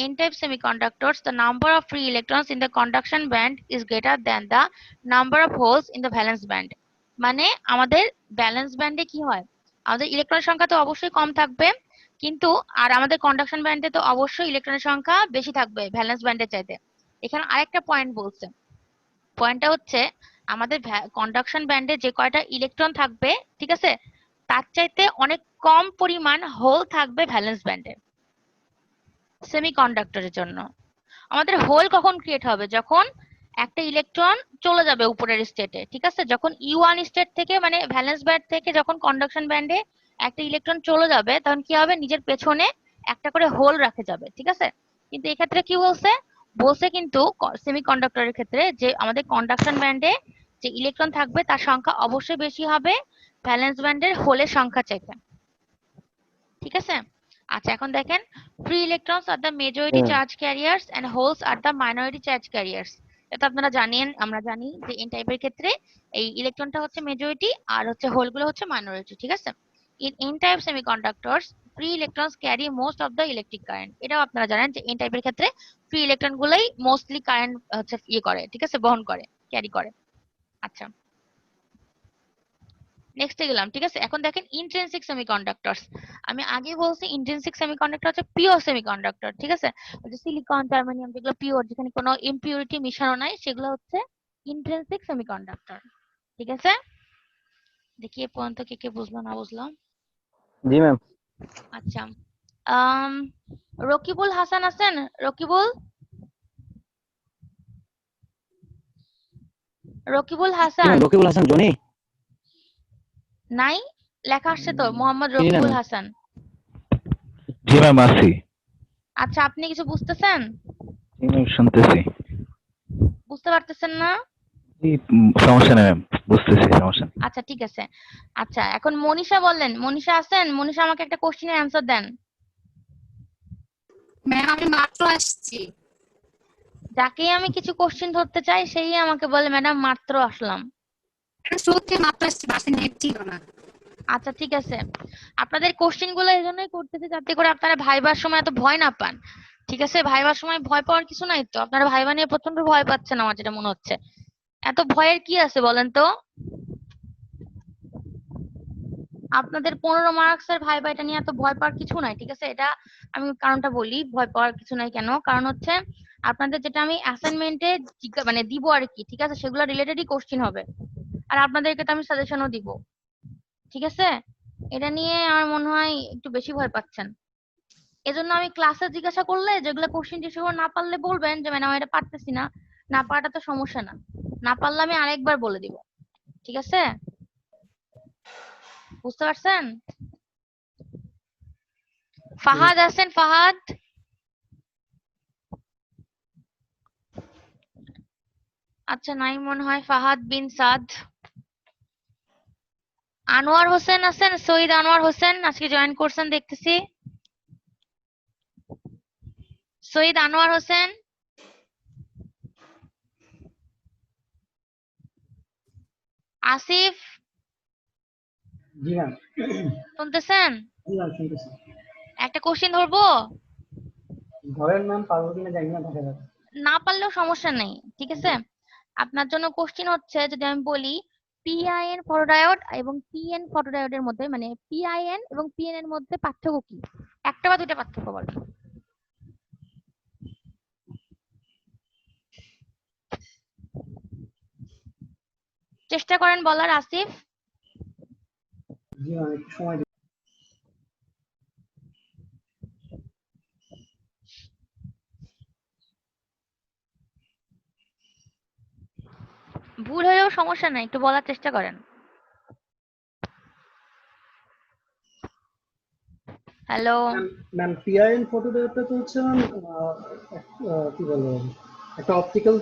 n-type semiconductors the number of free electrons in the conduction band is greater than the number of holes in the valence band. মানে আমাদের ভ্যালেন্স ব্যান্ডে কি হয়, আমাদের ইলেকট্রনের সংখ্যা তো অবশ্যই কম থাকবে, কিন্তু আর আমাদের কন্ডাকশন ব্যান্ডে তো অবশ্যই ইলেকট্রনের সংখ্যা বেশি থাকবে ভ্যালেন্স ব্যান্ডের চাইতে। এখানে আরেকটা পয়েন্ট বলছে, পয়েন্টটা হচ্ছে আমাদের কন্ডাকশন ব্যান্ডে যে কয়টা ইলেকট্রন থাকবে, ঠিক আছে, তার চাইতে অনেক কম পরিমাণ হোল থাকবে ভ্যালেন্স ব্যান্ডে সেমিকন্ডাক্টরের জন্য। আমাদের হোল কখন ক্রিয়েট হবে, যখন একটা ইলেকট্রন চলে যাবে উপরের স্টেটে, ঠিক আছে, যখন E1 স্টেট থেকে মানে ভ্যালেন্স ব্যান্ড থেকে যখন কন্ডাকশন ব্যান্ডে একটা ইলেকট্রন চলে যাবে, তখন কি হবে, নিজের পেছনে একটা করে হোল রাখে যাবে, ঠিক আছে। কিন্তু এক্ষেত্রে কি বলছে কিন্তু সেমিকন্ডাক্টরের ক্ষেত্রে যে আমাদের কন্ডাকশন ব্যান্ডে যে ইলেকট্রন থাকবে তার সংখ্যা অবশ্যই বেশি হবে ভ্যালেন্স ব্যান্ডের হোলের সংখ্যা চাইতে, ঠিক আছে। আচ্ছা এখন দেখেন, free electrons are the majority charge carriers and holes are the minority charge carriers. এটা আপনারা জানেন, আমরা জানি যে n টাইপের ক্ষেত্রে এই ইলেকট্রনটা হচ্ছে মেজরিটি আর হচ্ছে হোলগুলো হচ্ছে মাইনরিটি, ঠিক আছে। in n type semiconductors free electrons carry most of the electric current. এটাও আপনারা জানেন যে n টাইপের ক্ষেত্রে ফ্রি ইলেকট্রন গুলাই মোস্টলি কারেন্ট হচ্ছে করে, ঠিক আছে, বহন করে, ক্যারি করে। আচ্ছা নেক্সটে গেলাম, ঠিক আছে। এখন দেখেন ইন্ট্রিনসিক সেমিকন্ডাক্টরস। আমি আগে বলছি ইন্ট্রিনসিক সেমিকন্ডাক্টর হচ্ছে পিওর সেমিকন্ডাক্টর, ঠিক আছে। যে সিলিকন, জার্মানিয়াম যেগুলো পিওর, যেখানে কোনো ইমপিউরিটি মিশানো নাই, সেগুলো হচ্ছে ইন্ট্রিনসিক সেমিকন্ডাক্টর, ঠিক আছে। দেখি এ পর্যন্ত কে কে বুঝলো না বুঝলো। জি ম্যাম। আচ্ছা রকিবুল হাসান আছেন? রকিবুল হাসান রকিবুল হাসান জনি নাই, লেখা আসছে তো মোহাম্মদ চিনি না রকিবুল ম্যাম। হাসান। জি ম্যাম আছি। আচ্ছা আপনি কিছু বুঝতেছেন? জি ম্যাম শুনতেছি। বুঝতে পারতেছেন না? জি সমস্যা নেই ম্যাম, বুঝতেছি, সমস্যা নেই। আচ্ছা ঠিক আছে। আচ্ছা এখন মনীষা বললেন, মনীষা আছেন? মনীষা আমাকে একটা কোশ্চেনের অ্যান্সার দেন। ম্যাম আমি মাত্র আসছি। যাকে আমি কিছু কোশ্চেন ধরতে চাই সেই আমাকে বলে ম্যাডাম মাত্র আসলাম। সত্যি মাত্র আসছি, বাসে নেট ছিল না। আচ্ছা ঠিক আছে, আপনাদের কোশ্চেন গুলো এই জন্যই করতেছি যাতে করে আপনারা ভাইবার সময় এত ভয় না পান, ঠিক আছে। ভাইবার সময় ভয় পাওয়ার কিছু নাই তো, আপনারা ভাইবা নিয়ে প্রচন্ড ভয় পাচ্ছেন আমার যেটা মনে হচ্ছে। এত ভয়ের কি আছে বলেন তো? আপনাদের 15 মার্কসের ভাইবা, এটা নিয়ে এত ভয় পাওয়ার কিছু নাই, ঠিক আছে। এটা আমি কারণটা বলি ভয় পাওয়ার কিছু নাই কেন, কারণ হচ্ছে আপনাদের যেটা আমি অ্যাসাইনমেন্টে মানে দিব আর কি, ঠিক আছে, সেগুলো রিলেটেডই কোশ্চেন হবে, আর আপনাদেরকে তো আমি সাজেশনও দিব, ঠিক আছে। এটা নিয়ে আমার মনে হয় একটু বেশি ভয় পাচ্ছেন। এজন্য আমি ক্লাসে জিজ্ঞাসা করলে যেগুলো কোশ্চেন টিচার না পারলে বলবেন যে ম্যাডাম এটা পারতেছি না, না পারাটা তো সমস্যা না, না পারলে আমি আরেকবার বলে দিব, ঠিক আছে। বুঝতে পারছেন? ফাহাদ আছেন? ফাহাদ আচ্ছা নাই মনে হয়, ফাহাদ বিন সাদ। আনোয়ার হোসেন আছেন? সৈয়দ আনোয়ার হোসেন আজকে জয়েন করছেন দেখতেছি। সৈয়দ আনোয়ার হোসেন, আসিফ জি ম্যাম। শুনতেছেন? জি ম্যাম শুনতেছি। একটা কোশ্চেন ধরবো, ধরেন ম্যাম, পারবো কিনা জানি না, দেখা যাবে। না পারলেও সমস্যা নেই, ঠিক আছে। আপনার জন্য কোশ্চেন হচ্ছে, যদি আমি বলি পিআইএন ফটোডায়োড এবং পিএন ফটোডায়োডের মধ্যে, মানে পিআইএন এবং পিএন এর মধ্যে পার্থক্য কি? একটা বা দুইটা পার্থক্য বলেন। চেষ্টা করেন বলার, আসিফ। জি ম্যাম একটু সময় দিন। ভুল হলেও সমস্যা নাই, একটু বলার চেষ্টা করেন। হ্যালো ম্যাম পিআইএন ফটোডায়োডটা তো হচ্ছে ম্যাম কি বলবো, একটা অপটিক্যাল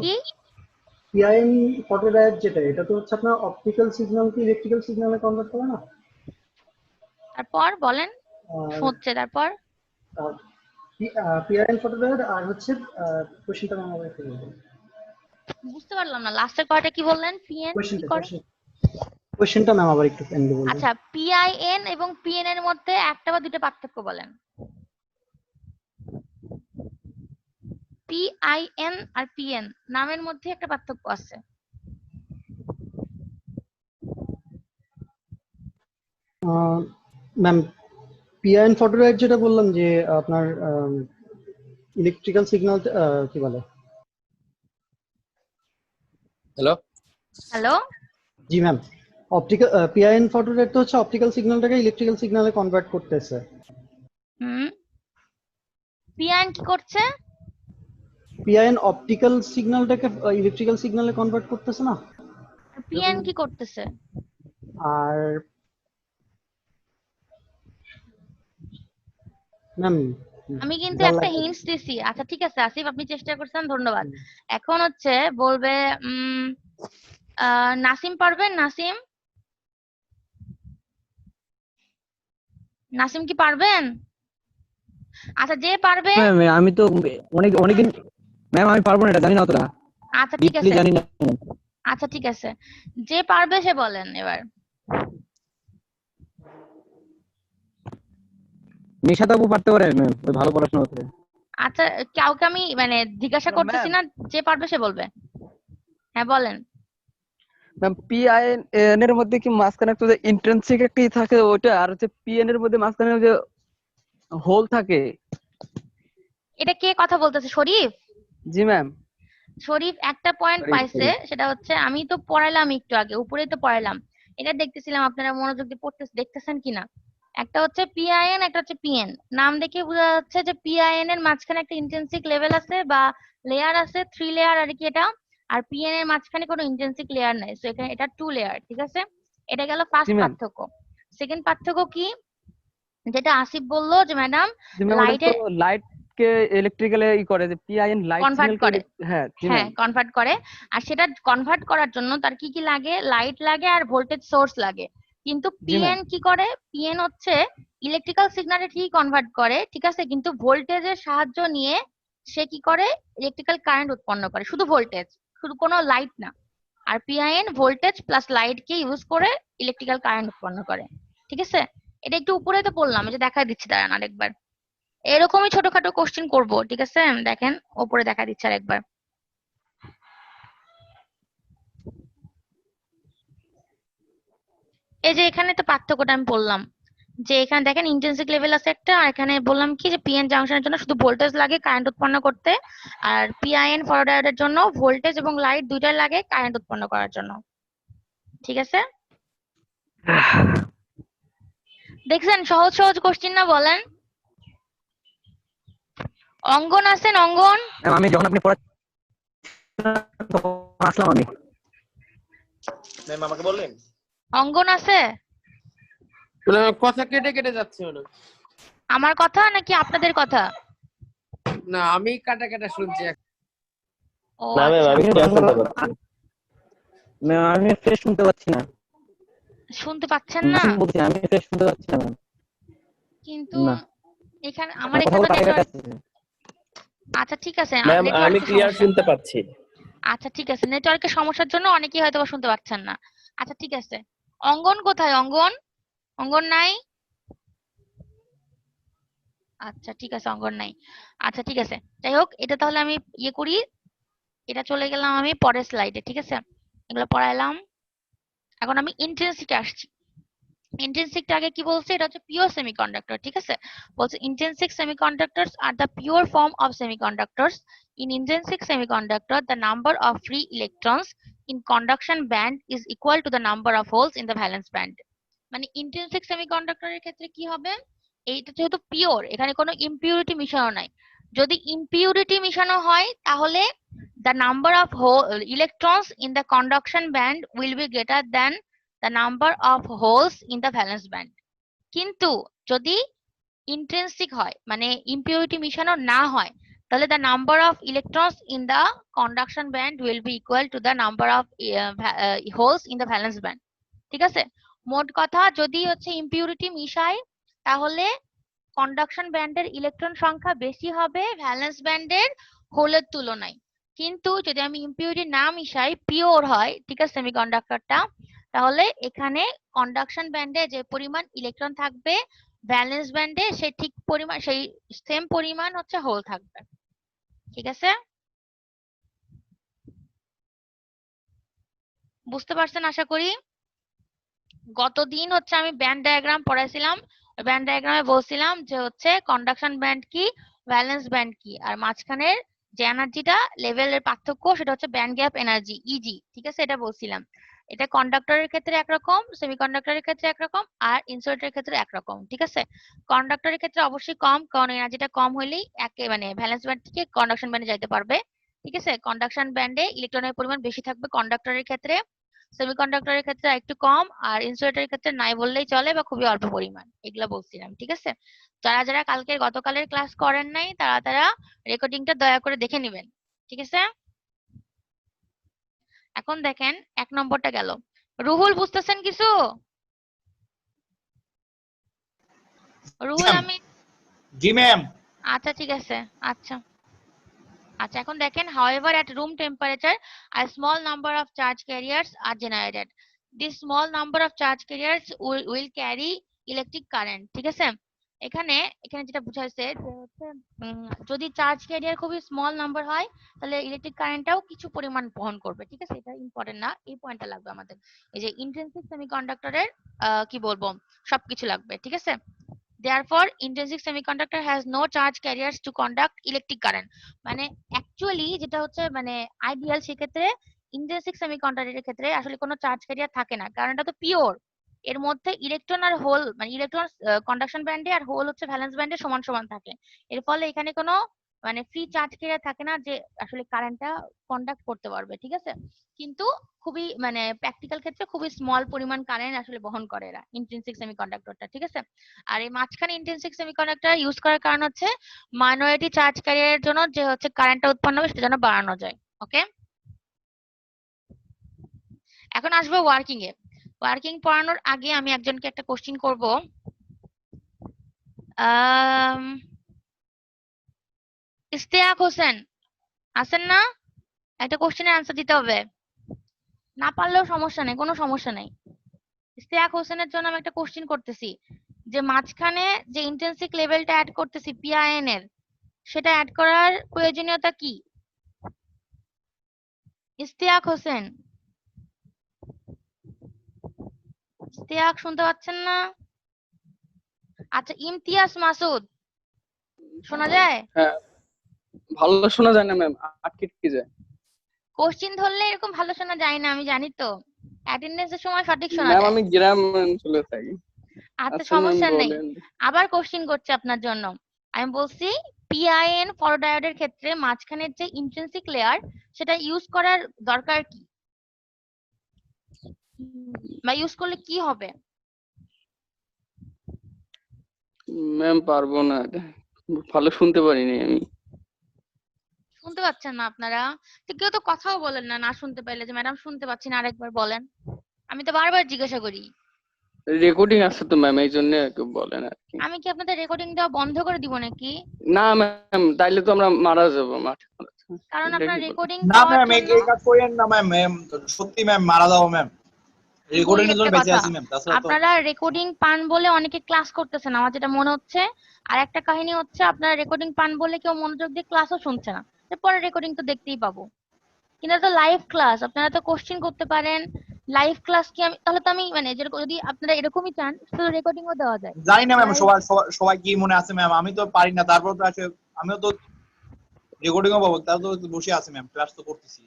কি পিআইএন ফটোডায়োড যেটা, এটা তো হচ্ছে আপনার অপটিক্যাল সিগন্যালকে ইলেকট্রিক্যাল সিগন্যালে কনভার্ট করে না? তারপর বলেন, শুনছে তারপর পিআইএন ফটোডায়োড আর হচ্ছে কোশ্চেনটা আমার একটু বলবেন। বুঝতে পারলাম না, লাস্টের কয়টা কি বললেন? পিএন কি করে? কোশ্চেনটা ম্যাম আবার একটু কাইন্ডলি বলবেন। আচ্ছা, পিআইএন এবং পিএন এর মধ্যে একটা বা দুটো পার্থক্য বলেন। পিআইএন আর পিএন নামের মধ্যে একটা পার্থক্য আছে। ম্যাম পিআইএন ফটোডায়োড যেটা বললাম যে আপনার ইলেকট্রিক্যাল সিগন্যাল কি বলে? হ্যালো হ্যালো, জি ম্যাম, অপটিক্যাল পিআইএন ফটোডায়োড তো হচ্ছে অপটিক্যাল সিগন্যালটাকে ইলেকট্রিক্যাল সিগন্যালে কনভার্ট করতেছে। পিআইএন কি করছে? পিআইএন অপটিক্যাল সিগন্যালটাকে ইলেকট্রিক্যাল সিগন্যালে কনভার্ট করতেছে না? পিএন কি করতেছে? আর ম্যাম আমি কিন্তু একটা হিন্টস দিছি। আচ্ছা ঠিক আছে আসিফ, আপনি চেষ্টা করছেন, ধন্যবাদ। এখন হচ্ছে বলবে নাসিম পারবেন? নাসিম, নাসিম কি পারবেন? আচ্ছা যে পারবে। আমি তো অনেকদিন ম্যাম আমি পারবো না, এটা জানি না অতটা। আচ্ছা ঠিক আছে, জানি না। আচ্ছা ঠিক আছে, যে পারবে সে বলেন এবার। নিশাত আপু পারতে পারে ম্যাম, ওই ভালো পড়াশোনা করতে। আচ্ছা কাউকে আমি মানে জিজ্ঞাসা করতেছি না, যে পারবে সে বলবে। হ্যাঁ বলেন। ম্যাম পিআইএন এর মধ্যে কি মাঝখানে একটা ইন্ট্রিনসিক একটা থাকে ওটা, আর হচ্ছে পিএন এর মধ্যে মাঝখানে যে হোল থাকে। এটা কে কথা বলতেছে? শরীফ? জি ম্যাম। শরীফ একটা পয়েন্ট পাইছে, সেটা হচ্ছে আমি তো পড়াইলাম একটু আগে, উপরেই তো পড়াইলাম, এটা দেখতেছিলাম আপনারা মনোযোগ দিয়ে পড়তে দেখতেছেন কিনা। একটা হচ্ছে পিআইএন, একটা হচ্ছে পিএন। নাম দেখে বোঝা যাচ্ছে যে পিআইএন এর মাঝখানে একটা ইন্টেন্সিক লেভেল আছে বা লেয়ার আছে, 3 লেয়ার আর কি এটা। আর পিএন এর মাঝখানে কোনো ইন্টেন্সিক লেয়ার নাই, সো এখানে এটা 2 লেয়ার, ঠিক আছে? এটা গেল ফার্স্ট পার্থক্য। সেকেন্ড পার্থক্য কি, যেটা আসিফ বললো যে ম্যাডাম লাইট কে ইলেকট্রিক্যালে করে, যে পিআইএন লাইট কনভার্ট করে। হ্যাঁ কনভার্ট করে। আর সেটা কনভার্ট করার জন্য তার কি কি লাগে? লাইট লাগে আর ভোল্টেজ সোর্স লাগে। কিন্তু পিএন কি করে? পিএন হচ্ছে ইলেকট্রিক্যাল সিগন্যালে ঠিক কনভার্ট করে, ঠিক আছে, কিন্তু ভোল্টেজের সাহায্য নিয়ে সে কি করে? ইলেকট্রিক্যাল কারেন্ট উৎপন্ন করে, শুধু ভোল্টেজ, শুধু কোনো লাইট না। আর পিআইএন ভোল্টেজ প্লাস লাইট কে ইউজ করে ইলেকট্রিক্যাল কারেন্ট উৎপন্ন করে, ঠিক আছে? এটা একটু উপরে তো বললাম, এই যে দেখাই দিচ্ছি, দাঁড়ান আরেকবার। এরকমই ছোটখাটো কোশ্চেন করব, ঠিক আছে? দেখেন উপরে দেখা দিচ্ছে আরেকবার। এই যে এখানে তো পার্থক্যটা আমি বললাম, যে এখানে দেখেন ইন্টেন্সিক লেভেল আছে একটা, আর এখানে বললাম কি যে পিএন জাংশনের জন্য শুধু ভোল্টেজ লাগে কারেন্ট উৎপন্ন করতে, আর পিআইএন ফটোডায়োডের জন্য ভোল্টেজ এবং লাইট দুইটাই লাগে কারেন্ট উৎপন্ন করার জন্য, ঠিক আছে? দেখছেন সহজ সহজ কোশ্চেন না? বলেন। অঙ্গন আছেন? অঙ্গন? আমি যখন আপনি আসলাম আমি ম্যাম আমাকে বললেন অঙ্গন আছে? কথা কেটে কেটে যাচ্ছে হলো। আমার কথা নাকি আপনাদের কথা? না আমি কাটা কাটা শুনছি। ও না ম্যাম আমি আমি ফ্রেশ শুনতে পাচ্ছি না। শুনতে পাচ্ছেন না? আমি ফ্রেশ শুনতে পাচ্ছি না কিন্তু এখানে আমার এখানে আচ্ছা ঠিক আছে, ম্যাম আমি ক্লিয়ার শুনতে পাচ্ছি। আচ্ছা ঠিক আছে, নেটওয়ার্কের সমস্যার জন্য অনেকেই হয়তো শুনতে পাচ্ছেন না। আচ্ছা ঠিক আছে, অঙ্গন কোথায়? অঙ্গন? অঙ্গন নাই? আচ্ছা ঠিক আছে, অঙ্গন নাই। আচ্ছা ঠিক আছে, যাই হোক, এটা তাহলে আমি ইয়ে করি, এটা চলে গেলাম আমি পরের স্লাইডে, ঠিক আছে? এগুলো পড়াইলাম। এখন আমি ইন্টেন্সিটি আসছি। ইন্টেন্সিকটা আগে কি বলছে? এটা হচ্ছে পিওর সেমিকন্ডাক্টর, ঠিক আছে? বলছে intrinsic semiconductors are the pure form of semiconductors. In intrinsic semiconductor the number of free electrons in conduction band is equal to the number of holes in the valence band. মানে intrinsic সেমিকন্ডাক্টরের ক্ষেত্রে কি হবে? এইটা যেহেতু pure, এখানে কোনো ইমপিউরিটি মিশানো নাই। যদি ইমপিউরিটি মিশানো হয় তাহলে the number of electrons in the conduction band will be greater than the number of holes in the valence band. কিন্তু যদি ইন্ট্রিনসিক হয়, মানে ইমপিউরিটি মিশানো না হয়, তাহলে the number of electrons in the conduction band will be equal to the number of holes in the valence band. ঠিক আছে, মোট কথা যদি হচ্ছে ইম্পিউরিটি মিশাই তাহলে কন্ডাকশন ব্যান্ডের ইলেকট্রন সংখ্যা বেশি হবে ভ্যালেন্স ব্যান্ডের হোলের তুলনায়। কিন্তু যদি আমি ইম্পিউরিটি না মিশাই, পিওর হয়, ঠিক আছে সেমিকন্ডাক্টরটা, তাহলে এখানে কন্ডাকশন ব্যান্ডে যে পরিমাণ ইলেকট্রন থাকবে ভ্যালেন্স ব্যান্ডে সেই ঠিক পরিমাণ, সেই সেম পরিমাণ হচ্ছে হোল থাকবে। ঠিক আছে, বুঝতে পারছেন আশা করি। গতদিন হচ্ছে আমি ব্যান্ড ডায়াগ্রাম পড়াইছিলাম, ব্যান্ড ডায়াগ্রামে বলছিলাম যে হচ্ছে কন্ডাকশন ব্যান্ড কি, ভ্যালেন্স ব্যান্ড কি, আর মাঝখানের যে এনার্জিটা লেভেলের পার্থক্য সেটা হচ্ছে ব্যান্ড গ্যাপ এনার্জি ইজি। ঠিক আছে, এটা বলছিলাম। এটা কন্ডাক্টরের ক্ষেত্রে একরকম, সেমিকন্ডাক্টরের ক্ষেত্রে একরকম, আর ইনসুলেটরের ক্ষেত্রে একরকম। ঠিক আছে, কন্ডাক্টরের ক্ষেত্রে অবশ্যই কম, কারণ এনার্জিটা কম হলেই একে মানে ভ্যালেন্স ব্যান্ড থেকে কন্ডাকশন ব্যান্ডে যাইতে পারবে। ঠিক আছে, কন্ডাকশন ব্যান্ডে ইলেকট্রনের পরিমাণ বেশি থাকবে কন্ডাক্টরের ক্ষেত্রে, সেমিকন্ডাক্টরের ক্ষেত্রে একটু কম, আর ইনসুলেটরের ক্ষেত্রে নাই বললেই চলে বা খুবই অল্প পরিমাণ। এগুলা বলছিলাম। ঠিক আছে, যারা যারা গতকালের ক্লাস করেন নাই তারা রেকর্ডিংটা দয়া করে দেখে নেবেন। ঠিক আছে, এখন দেখেন 1 নম্বরটা গেল। রুহুল বুঝতেছেন কিছু? রুহুল আমি জি ম্যাম। আচ্ছা ঠিক আছে, আচ্ছা আচ্ছা এখন দেখেন, however at room temperature a small number of charge carriers are generated. This small number of charge carriers will carry electric current. ঠিক আছে, এখানে এখানে যেটা বুঝাইছে যে হচ্ছে যদি চার্জ ক্যারিয়ার খুবই স্মল নাম্বার হয় তাহলে ইলেকট্রিক কারেন্টটাও কিছু পরিমাণ বহন করবে। ঠিক আছে, এটা ইম্পর্টেন্ট না, এই পয়েন্টটা লাগবে আমাদের। এই যে ইন্ট্রিনসিক সেমিকন্ডাক্টরের কি বলবো সবকিছু লাগবে। ঠিক আছে, therefore intrinsic semiconductor has no charge carriers to conduct electric current. মানে অ্যাকচুয়ালি যেটা হচ্ছে মানে আইডিয়াল, সেক্ষেত্রে ইন্ট্রিনসিক সেমিকন্ডাক্টরের ক্ষেত্রে আসলে কোনো চার্জ ক্যারিয়ার থাকে না, কারণ এটা তো পিওর। এর মধ্যে ইলেকট্রন আর হোল মানে ইলেকট্রন কন্ডাকশন ব্যান্ডে আর হোল হচ্ছে ভ্যালেন্স ব্যান্ডে সমান সমান থাকে। এর ফলে এখানে কোনো মানে ফ্রি চার্জ ক্যারিয়ার থাকে না যে আসলে কারেন্টটা কন্ডাক্ট করতে পারবে। ঠিক আছে, কিন্তু খুবই মানে প্র্যাকটিক্যাল ক্ষেত্রে খুবই স্মল পরিমাণ কারেন্ট আসলে বহন করে এরা ইন্ট্রিনসিক সেমিকন্ডাক্টরটা। ঠিক আছে, আর এই মাঝখানে ইন্ট্রিনসিক সেমিকন্ডাক্টর ইউজ করার কারণ হচ্ছে মাইনরিটি চার্জ ক্যারিয়ারের জন্য যে হচ্ছে কারেন্টটা উৎপন্ন হবে সেটা যেন বাড়ানো যায়। ওকে, এখন আসবো ওয়ার্কিং এ। ওয়ার্কিং পড়ানোর আগে আমি একজনকে একটা কোশ্চেন করব। ইস্তেয়াক হোসেন আছেন না? একটা কোশ্চেনের আনসার দিতে হবে, না পারলেও সমস্যা নেই, কোনো সমস্যা নেই। ইস্তেয়াক হোসেনের জন্য আমি একটা কোশ্চেন করতেছি যে মাঝখানে যে ইন্টেন্সিক লেভেলটা অ্যাড করতেছি পিআইএন এর, সেটা অ্যাড করার প্রয়োজনীয়তা কি? ইস্তেয়াক হোসেন, ইস্তেয়াক শুনতে পাচ্ছেন না? আচ্ছা ইমতিয়াজ মাসুদ, শোনা যায়? হ্যাঁ, ভালো শোনা যায় না ম্যাম, আটকে যায়। কোশ্চেন ধরলে এরকম ভালো শোনা যায় না, আমি জানি তো। অ্যাটেন্ডেন্সের সময় সঠিক শোনা ম্যাম যায়। আমি গ্রাম অঞ্চলে থাকি। আচ্ছা আচ্ছা ম্যাম সমস্যা নেই, বলেন। আবার কোশ্চেন করছি আপনার জন্য। আমি বলছি পিআইএন ফটোডায়োডের ক্ষেত্রে মাঝখানের যে ইন্ট্রিনসিক লেয়ার সেটা ইউজ করার দরকার কি, বা ইউজ করলে কি হবে? ম্যাম পারবো না, ভালো শুনতে পারিনি আমি। শুনতে পাচ্ছেন না আপনারা? তো কেউ তো কথাও বলেন না, না শুনতে পাইলে যে ম্যাডাম শুনতে পাচ্ছি না, আরেকবার বলেন। আমি তো বারবার জিজ্ঞাসা করি। রেকর্ডিং আছে তো ম্যাম, এই জন্য বলেন আর কি। আমি কি আপনাদের রেকর্ডিং দেওয়া বন্ধ করে দিব নাকি? না ম্যাম, তাইলে তো আমরা মারা যাবো মাঠে। কারণ আপনার রেকর্ডিং না ম্যাম এই কাজ করেন না ম্যাম, ম্যাম সত্যি ম্যাম মারা যাবো ম্যাম, রেকর্ডিং এর জন্য বেঁচে আছি ম্যাম। তাছাড়া তো আপনারা রেকর্ডিং পান বলে অনেকে ক্লাস করতেছেন আমার যেটা মনে হচ্ছে, আর একটা কাহিনী হচ্ছে আপনারা রেকর্ডিং পান বলে কেউ মনোযোগ দিয়ে ক্লাসও শুনছে না, পরে রেকর্ডিং তো দেখতেই পাবো। কিন্তু তো লাইভ ক্লাস, আপনারা তো কোশ্চেন করতে পারেন। লাইভ ক্লাস কি আমি তাহলে তো আমি মানে যদি আপনারা এরকমই চান তো রেকর্ডিংও দেওয়া যায়। জানি না ম্যাম সবাই কি মনে আছে ম্যাম, আমি তো পারি না, তারপর তো আসলে আমিও তো রেকর্ডিংও পাবো, তাও তো বসে আছি ম্যাম, ক্লাস তো করতেছি।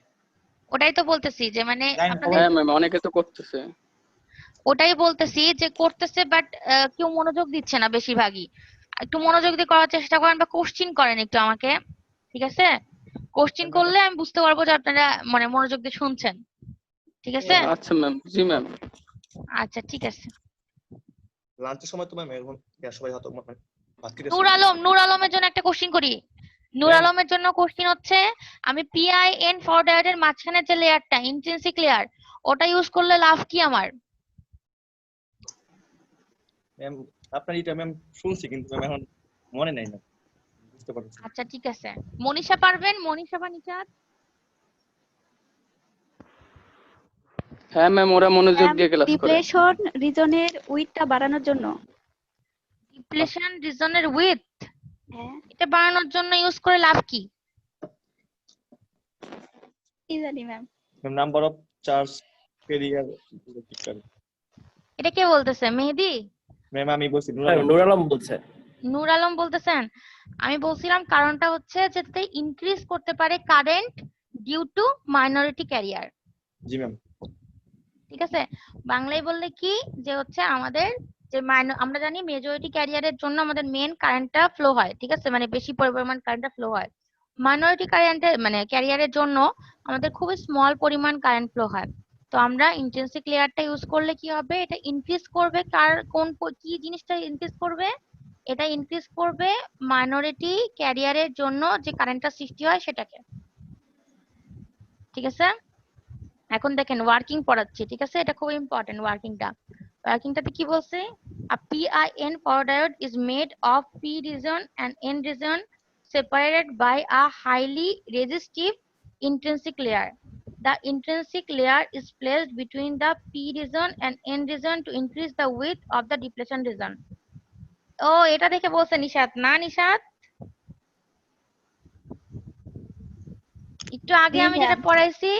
ওটাই তো বলতেছি যে মানে আপনাদের হ্যাঁ ম্যাম অনেকে তো করতেছে। ওটাই বলতেছি যে করতেছে বাট কেউ মনোযোগ দিচ্ছে না বেশিরভাগই। একটু মনোযোগ দিয়ে করার চেষ্টা করেন বা কোশ্চেন করেন একটু আমাকে, ঠিক আছে? কোশ্চেন করলে আমি বুঝতে পারবো যে আপনারা মানে মনোযোগ দিয়ে শুনছেন। ঠিক আছে? আচ্ছা ম্যাম, জি ম্যাম। আচ্ছা ঠিক আছে। লাঞ্চের সময় তো ম্যাম এরকম সবাই হয়তো নূর আলমের জন্য একটা কোশ্চেন করি। নূর আলমের জন্য কোশ্চিন হচ্ছে আমি PIN ফরওয়ার্ডের মাঝখানে যে লেয়ারটা ইন্ট্রিনসিক লেয়ার ওটা ইউজ করলে লাভ কি আমার? ম্যাম আপনার এটা ম্যাম শুনছি কিন্তু ম্যাম এখন মনে নাই না, বুঝতে পারছি না। আচ্ছা ঠিক আছে, মনীষা পারবেন? মনীষা বা নিশাত? হ্যাঁ ম্যাম, ওরা মনোযোগ দিয়ে ক্লাস করে। ডিপ্লেশন রিজনের উইডথটা বাড়ানোর জন্য। ডিপ্লেশন রিজনের উইথ হ্যাঁ, এটা বাড়ানোর জন্য ইউজ করে লাভ কি? কি জানি ma'am. Ma'am number of charge carrier. এটা কে বলতেছে? মেহেদি? ম্যাম আমি বলছি নূর আলম বলছে। নূর আলম বলতেছেন? আমি বলছিলাম কারণটা হচ্ছে যাতে ইনক্রিজ করতে পারে current due to minority carrier. জি ম্যাম। ঠিক আছে, বাংলায় বললে কি যে হচ্ছে আমাদের যে আমরা জানি মেজরিটি ক্যারিয়ারের জন্য আমাদের মেন কারেন্টটা ফ্লো হয়, ঠিক আছে, মানে বেশি পরিমাণ কারেন্টটা ফ্লো হয়। মাইনরিটি কারেন্টের মানে ক্যারিয়ারের জন্য আমাদের খুবই স্মল পরিমাণ কারেন্ট ফ্লো হয়। তো আমরা ইন্ট্রিনসিক লেয়ারটা ইউজ করলে কি হবে, এটা ইনক্রিজ করবে কি জিনিসটা ইনক্রিজ করবে? এটা ইনক্রিজ করবে মাইনরিটি ক্যারিয়ারের জন্য যে কারেন্টটা সৃষ্টি হয় সেটাকে। ঠিক আছে, এখন দেখেন ওয়ার্কিং পড়াচ্ছি, ঠিক আছে, এটা খুব ইম্পর্টেন্ট ওয়ার্কিংটাতে কি বলছে? a PIN forward diode is made of P region and N region separated by a highly resistive intrinsic layer. The intrinsic layer is placed between the P region and N region to increase the width of the depletion region. ও এটা দেখে বলছে নিশাত না? নিশাত একটু আগে আমি যেটা পড়াইছি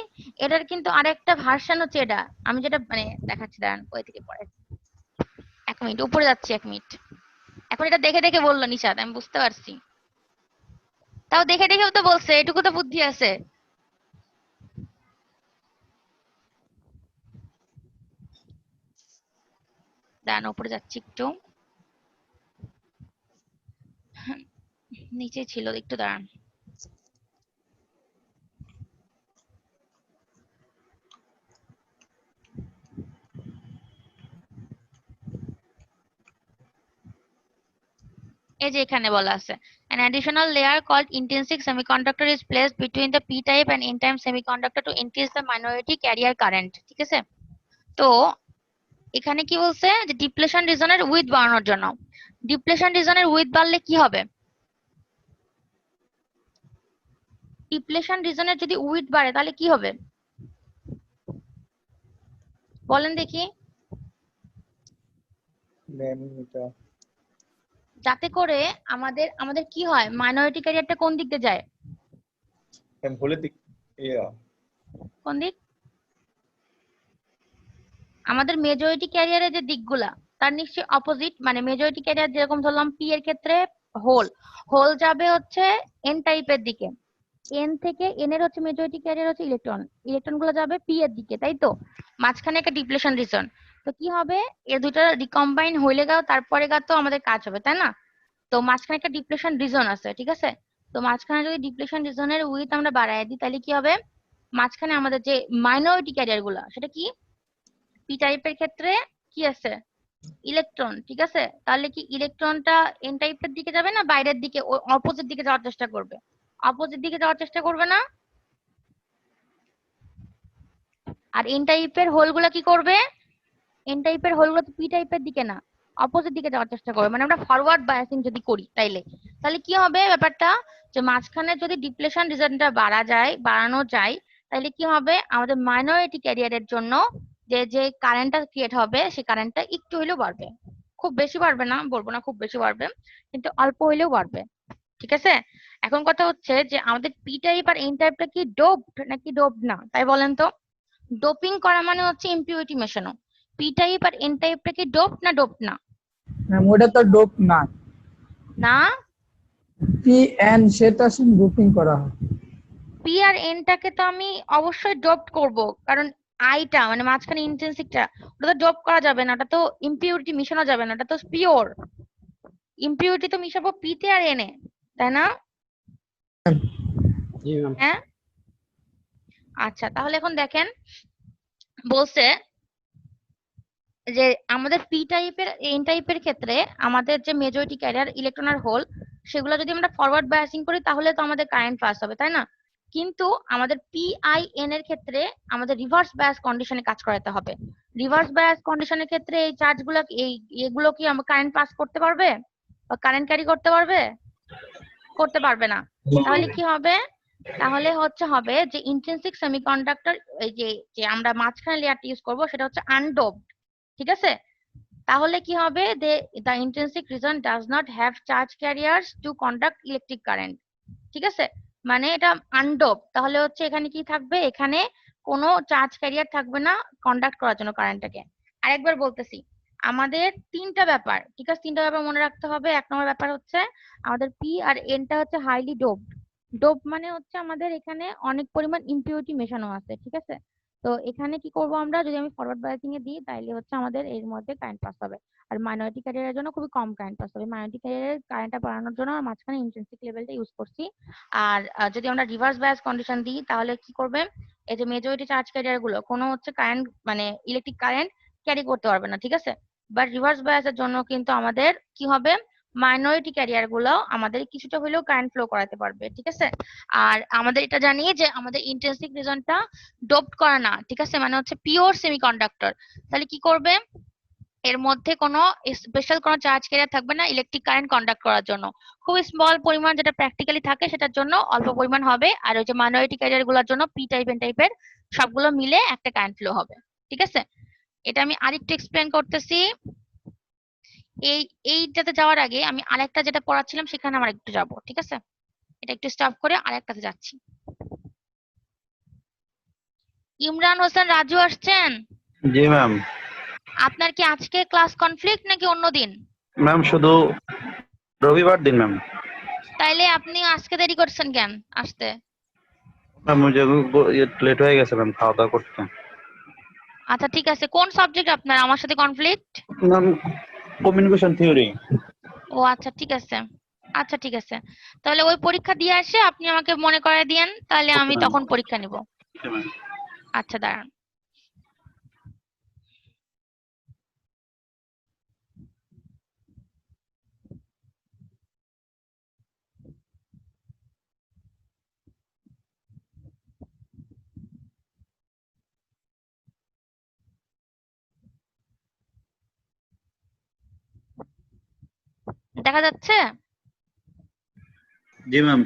এটার কিন্তু আরেকটা ভার্সন হচ্ছে এটা, আমি যেটা মানে দেখাচ্ছি, দাঁড়ান কই থেকে পড়াইছি, 1 মিনিট উপরে যাচ্ছি, 1 মিনিট। এখন এটা দেখে দেখে বললো নিশাত, আমি বুঝতে পারছি, তাও দেখে দেখেও তো বলছে, এটুকু তো বুদ্ধি আছে। দাঁড়ান উপরে যাচ্ছি একটু, নিচে ছিল একটু, দাঁড়ান। এই যে এখানে বলা আছে an additional layer called intrinsic semiconductor is placed between the p type and n type semiconductor to increase the minority carrier current। ঠিক আছে, তো এখানে কি বলছে যে ডিপ্লেশন রিজনের উইথ বাড়ানোর জন্য। ডিপ্লেশন রিজনের উইথ বাড়লে কি হবে? ডিপ্লেশন রিজনের যদি উইথ বাড়ে তাহলে কি হবে বলেন দেখি? ম্যাম এটা যাতে করে আমাদের কি হয়, মাইনরিটি ক্যারিয়ারটা কোন দিক দিয়ে যায়? ম্যাম ভুলে দিক কোন দিক? আমাদের মেজরিটি ক্যারিয়ারের যে দিকগুলা তার নিশ্চয়ই অপোজিট, মানে মেজরিটি ক্যারিয়ার যেরকম ধরলাম পি এর ক্ষেত্রে হোল যাবে হচ্ছে এন টাইপের দিকে, এন থেকে এন এর হচ্ছে মেজরিটি ক্যারিয়ার হচ্ছে ইলেকট্রন গুলো যাবে পি এর দিকে, তাই তো? মাঝখানে একটা ডিপ্লেশন রিজন, তো কি হবে এ দুটো রিকম্বাইন হইলে গাও তারপরে গা তো আমাদের কাজ হবে, তাই না? তো মাঝখানে একটা ডিপ্লেশন রিজন আছে, ঠিক আছে, তো মাঝখানে যদি ডিপ্লেশন রিজনের উইথ আমরা বাড়ায় দিই তাহলে কি হবে, মাঝখানে আমাদের যে মাইনরিটি ক্যারিয়ার গুলা সেটা কি পি টাইপের ক্ষেত্রে কি আছে ইলেকট্রন, ঠিক আছে, তাহলে কি ইলেকট্রনটা এন টাইপের দিকে যাবে না বাইরের দিকে অপোজিট দিকে যাওয়ার চেষ্টা করবে? অপোজিট দিকে যাওয়ার চেষ্টা করবে না? আর এন টাইপের হোলগুলো কি করবে? এন টাইপের হোলগুলো তো পি টাইপের দিকে না, অপোজিট দিকে যাওয়ার চেষ্টা করবে, মানে আমরা ফরওয়ার্ড বায়াসিং যদি করি তাহলে কি হবে ব্যাপারটা, যে মাঝখানে যদি ডিপ্লেশন রিজনটা বাড়ানো যায় তাহলে কি হবে, আমাদের মাইনরিটি ক্যারিয়ারের জন্য যে কারেন্টটা ক্রিয়েট হবে সেই কারেন্টটা একটু হলেও বাড়বে, খুব বেশি বাড়বে না, বলবো না খুব বেশি বাড়বে, কিন্তু অল্প হলেও বাড়বে। ঠিক আছে, এখন কথা হচ্ছে যে আমাদের পি টাইপ আর এন টাইপটা কি ডোপড নাকি ডোপড না, তাই বলেন তো? ডোপিং করা মানে হচ্ছে ইম্পিউরিটি মেশানো। পি টাইপ আর এন টাইপটা কি ডোপড না ডোপড না? ম্যাম ওটা তো ডোপ না, না, পি এন সেটা ডোপিং করা হয়। পি আর এনটাকে তো আমি অবশ্যই ডোপড করব, কারণ আইটা মানে মাঝখানে ইন্ট্রিনসিকটা ওটা তো ডোপ করা যাবে না, ওটা তো ইম্পিউরিটি মিশানো যাবে না, ওটা তো পিওর ইম্পিউরিটি, তো মিশাবো পি তে আর এনে, তাই না? জি ম্যাম। হ্যাঁ, আচ্ছা তাহলে এখন দেখেন বলছে যে আমাদের পি টাইপের এন টাইপের ক্ষেত্রে আমাদের যে মেজরিটি ক্যারিয়ার ইলেকট্রন আর হোল সেগুলো যদি আমরা ফরওয়ার্ড বায়াসিং করি তাহলে তো আমাদের কারেন্ট পাস হবে, তাই না? কিন্তু আমাদের পিআইএন এর ক্ষেত্রে আমাদের রিভার্স বায়াস কন্ডিশনে কাজ করাতে হবে। রিভার্স বায়াস কন্ডিশনের ক্ষেত্রে এই চার্জগুলো এগুলো কি আমরা কারেন্ট পাস করতে পারবে বা কারেন্ট ক্যারি করতে পারবে? করতে পারবে না। তাহলে কি হবে? তাহলে হবে যে ইন্ট্রিনসিক সেমিকন্ডাক্টর, এই যে আমরা মাঝখানে লেয়ারটা ইউজ করব সেটা হচ্ছে আনডোপড, ঠিক আছে? তাহলে কি হবে? the intrinsic region does not have charge carriers to conduct electric current, ঠিক আছে? মানে এটা আনডোপ, তাহলে এখানে কি থাকবে? এখানে কোনো চার্জ ক্যারিয়ার থাকবে না কন্ডাক্ট করার জন্য কারেন্টটাকে। আরেকবার বলতেছি, আমাদের তিনটা ব্যাপার, ঠিক আছে? তিনটা ব্যাপার মনে রাখতে হবে। এক নম্বর ব্যাপার হচ্ছে আমাদের পি আর এনটা হচ্ছে হাইলি ডোপড। ডোপ মানে আমাদের এখানে অনেক পরিমাণ ইম্পিউরিটি মেশানো আছে, ঠিক আছে? তো এখানে কি করব আমরা, যদি আমি ফরওয়ার্ড বায়াসিং এ দিই তাইলে আমাদের এর মধ্যে কারেন্ট পাস হবে। আর মাইনরিটি ক্যারিয়ারের জন্য খুবই কম কারেন্ট পাস হবে। মাইনরিটি ক্যারিয়ারের কারেন্টটা বাড়ানোর জন্য আমরা মাঝখানে ইন্ট্রিনসিক লেভেলটা ইউজ করছি। আর যদি আমরা রিভার্স বায়াস কন্ডিশন দিই তাহলে কি করবে? এই যে মেজরিটি চার্জ ক্যারিয়ার গুলো কোনো কারেন্ট মানে ইলেকট্রিক কারেন্ট ক্যারি করতে পারবে না, ঠিক আছে? বাট রিভার্স বায়াসের জন্য কিন্তু আমাদের কি হবে? মাইনরিটি ক্যারিয়ার গুলো আমাদের কিছুটা হলেও কারেন্ট ফ্লো করাতে পারবে, ঠিক আছে? আর আমাদের এটা জানি যে আমাদের ইন্ট্রিনসিক রিজনটা ডোপড করা না, ঠিক আছে? মানে পিওর সেমিকন্ডাক্টর। তাহলে কি করবে? এর মধ্যে কোনো স্পেশাল কোনো চার্জ ক্যারিয়ার থাকবে না ইলেকট্রিক কারেন্ট কন্ডাক্ট করার জন্য। খুব স্মল পরিমাণ যেটা প্র্যাকটিক্যালি থাকে সেটার জন্য অল্প পরিমাণ হবে। আর ওই যে মাইনরিটি ক্যারিয়ার গুলোর জন্য পি টাইপ এন টাইপের সবগুলো মিলে একটা কারেন্ট ফ্লো হবে, ঠিক আছে? এটা আমি আরেকটু এক্সপ্লেন করতেছি। এইটাতে যাওয়ার আগে আমি আরেকটা যেটা পড়াচ্ছিলাম সেখানে আমার একটু যাব, ঠিক আছে? এটা একটু স্টপ করে আরেকটাতে যাচ্ছি। ইমরান হোসেন রাজু আসছেন? জি ম্যাম। আপনার কি আজকে ক্লাস কনফ্লিক্ট নাকি অন্য দিন? ম্যাম শুধু রবিবার দিন ম্যাম। তাইলে আপনি আজকে দেরি করছেন কেন আসতে? ম্যাম লেট হয়ে গেছে ম্যাম খাওয়া দাওয়া করতে। আচ্ছা ঠিক আছে, কোন সাবজেক্ট আপনার আমার সাথে কনফ্লিক্ট? Ma'am communication theory. ও আচ্ছা ঠিক আছে, আচ্ছা ঠিক আছে। তাহলে ওই পরীক্ষা দিয়ে আসে আপনি আমাকে মনে করায় দিয়েন, তাহলে আমি তখন পরীক্ষা নিব। আচ্ছা দাঁড়ান। দেখা যাচ্ছে? জি ম্যাম।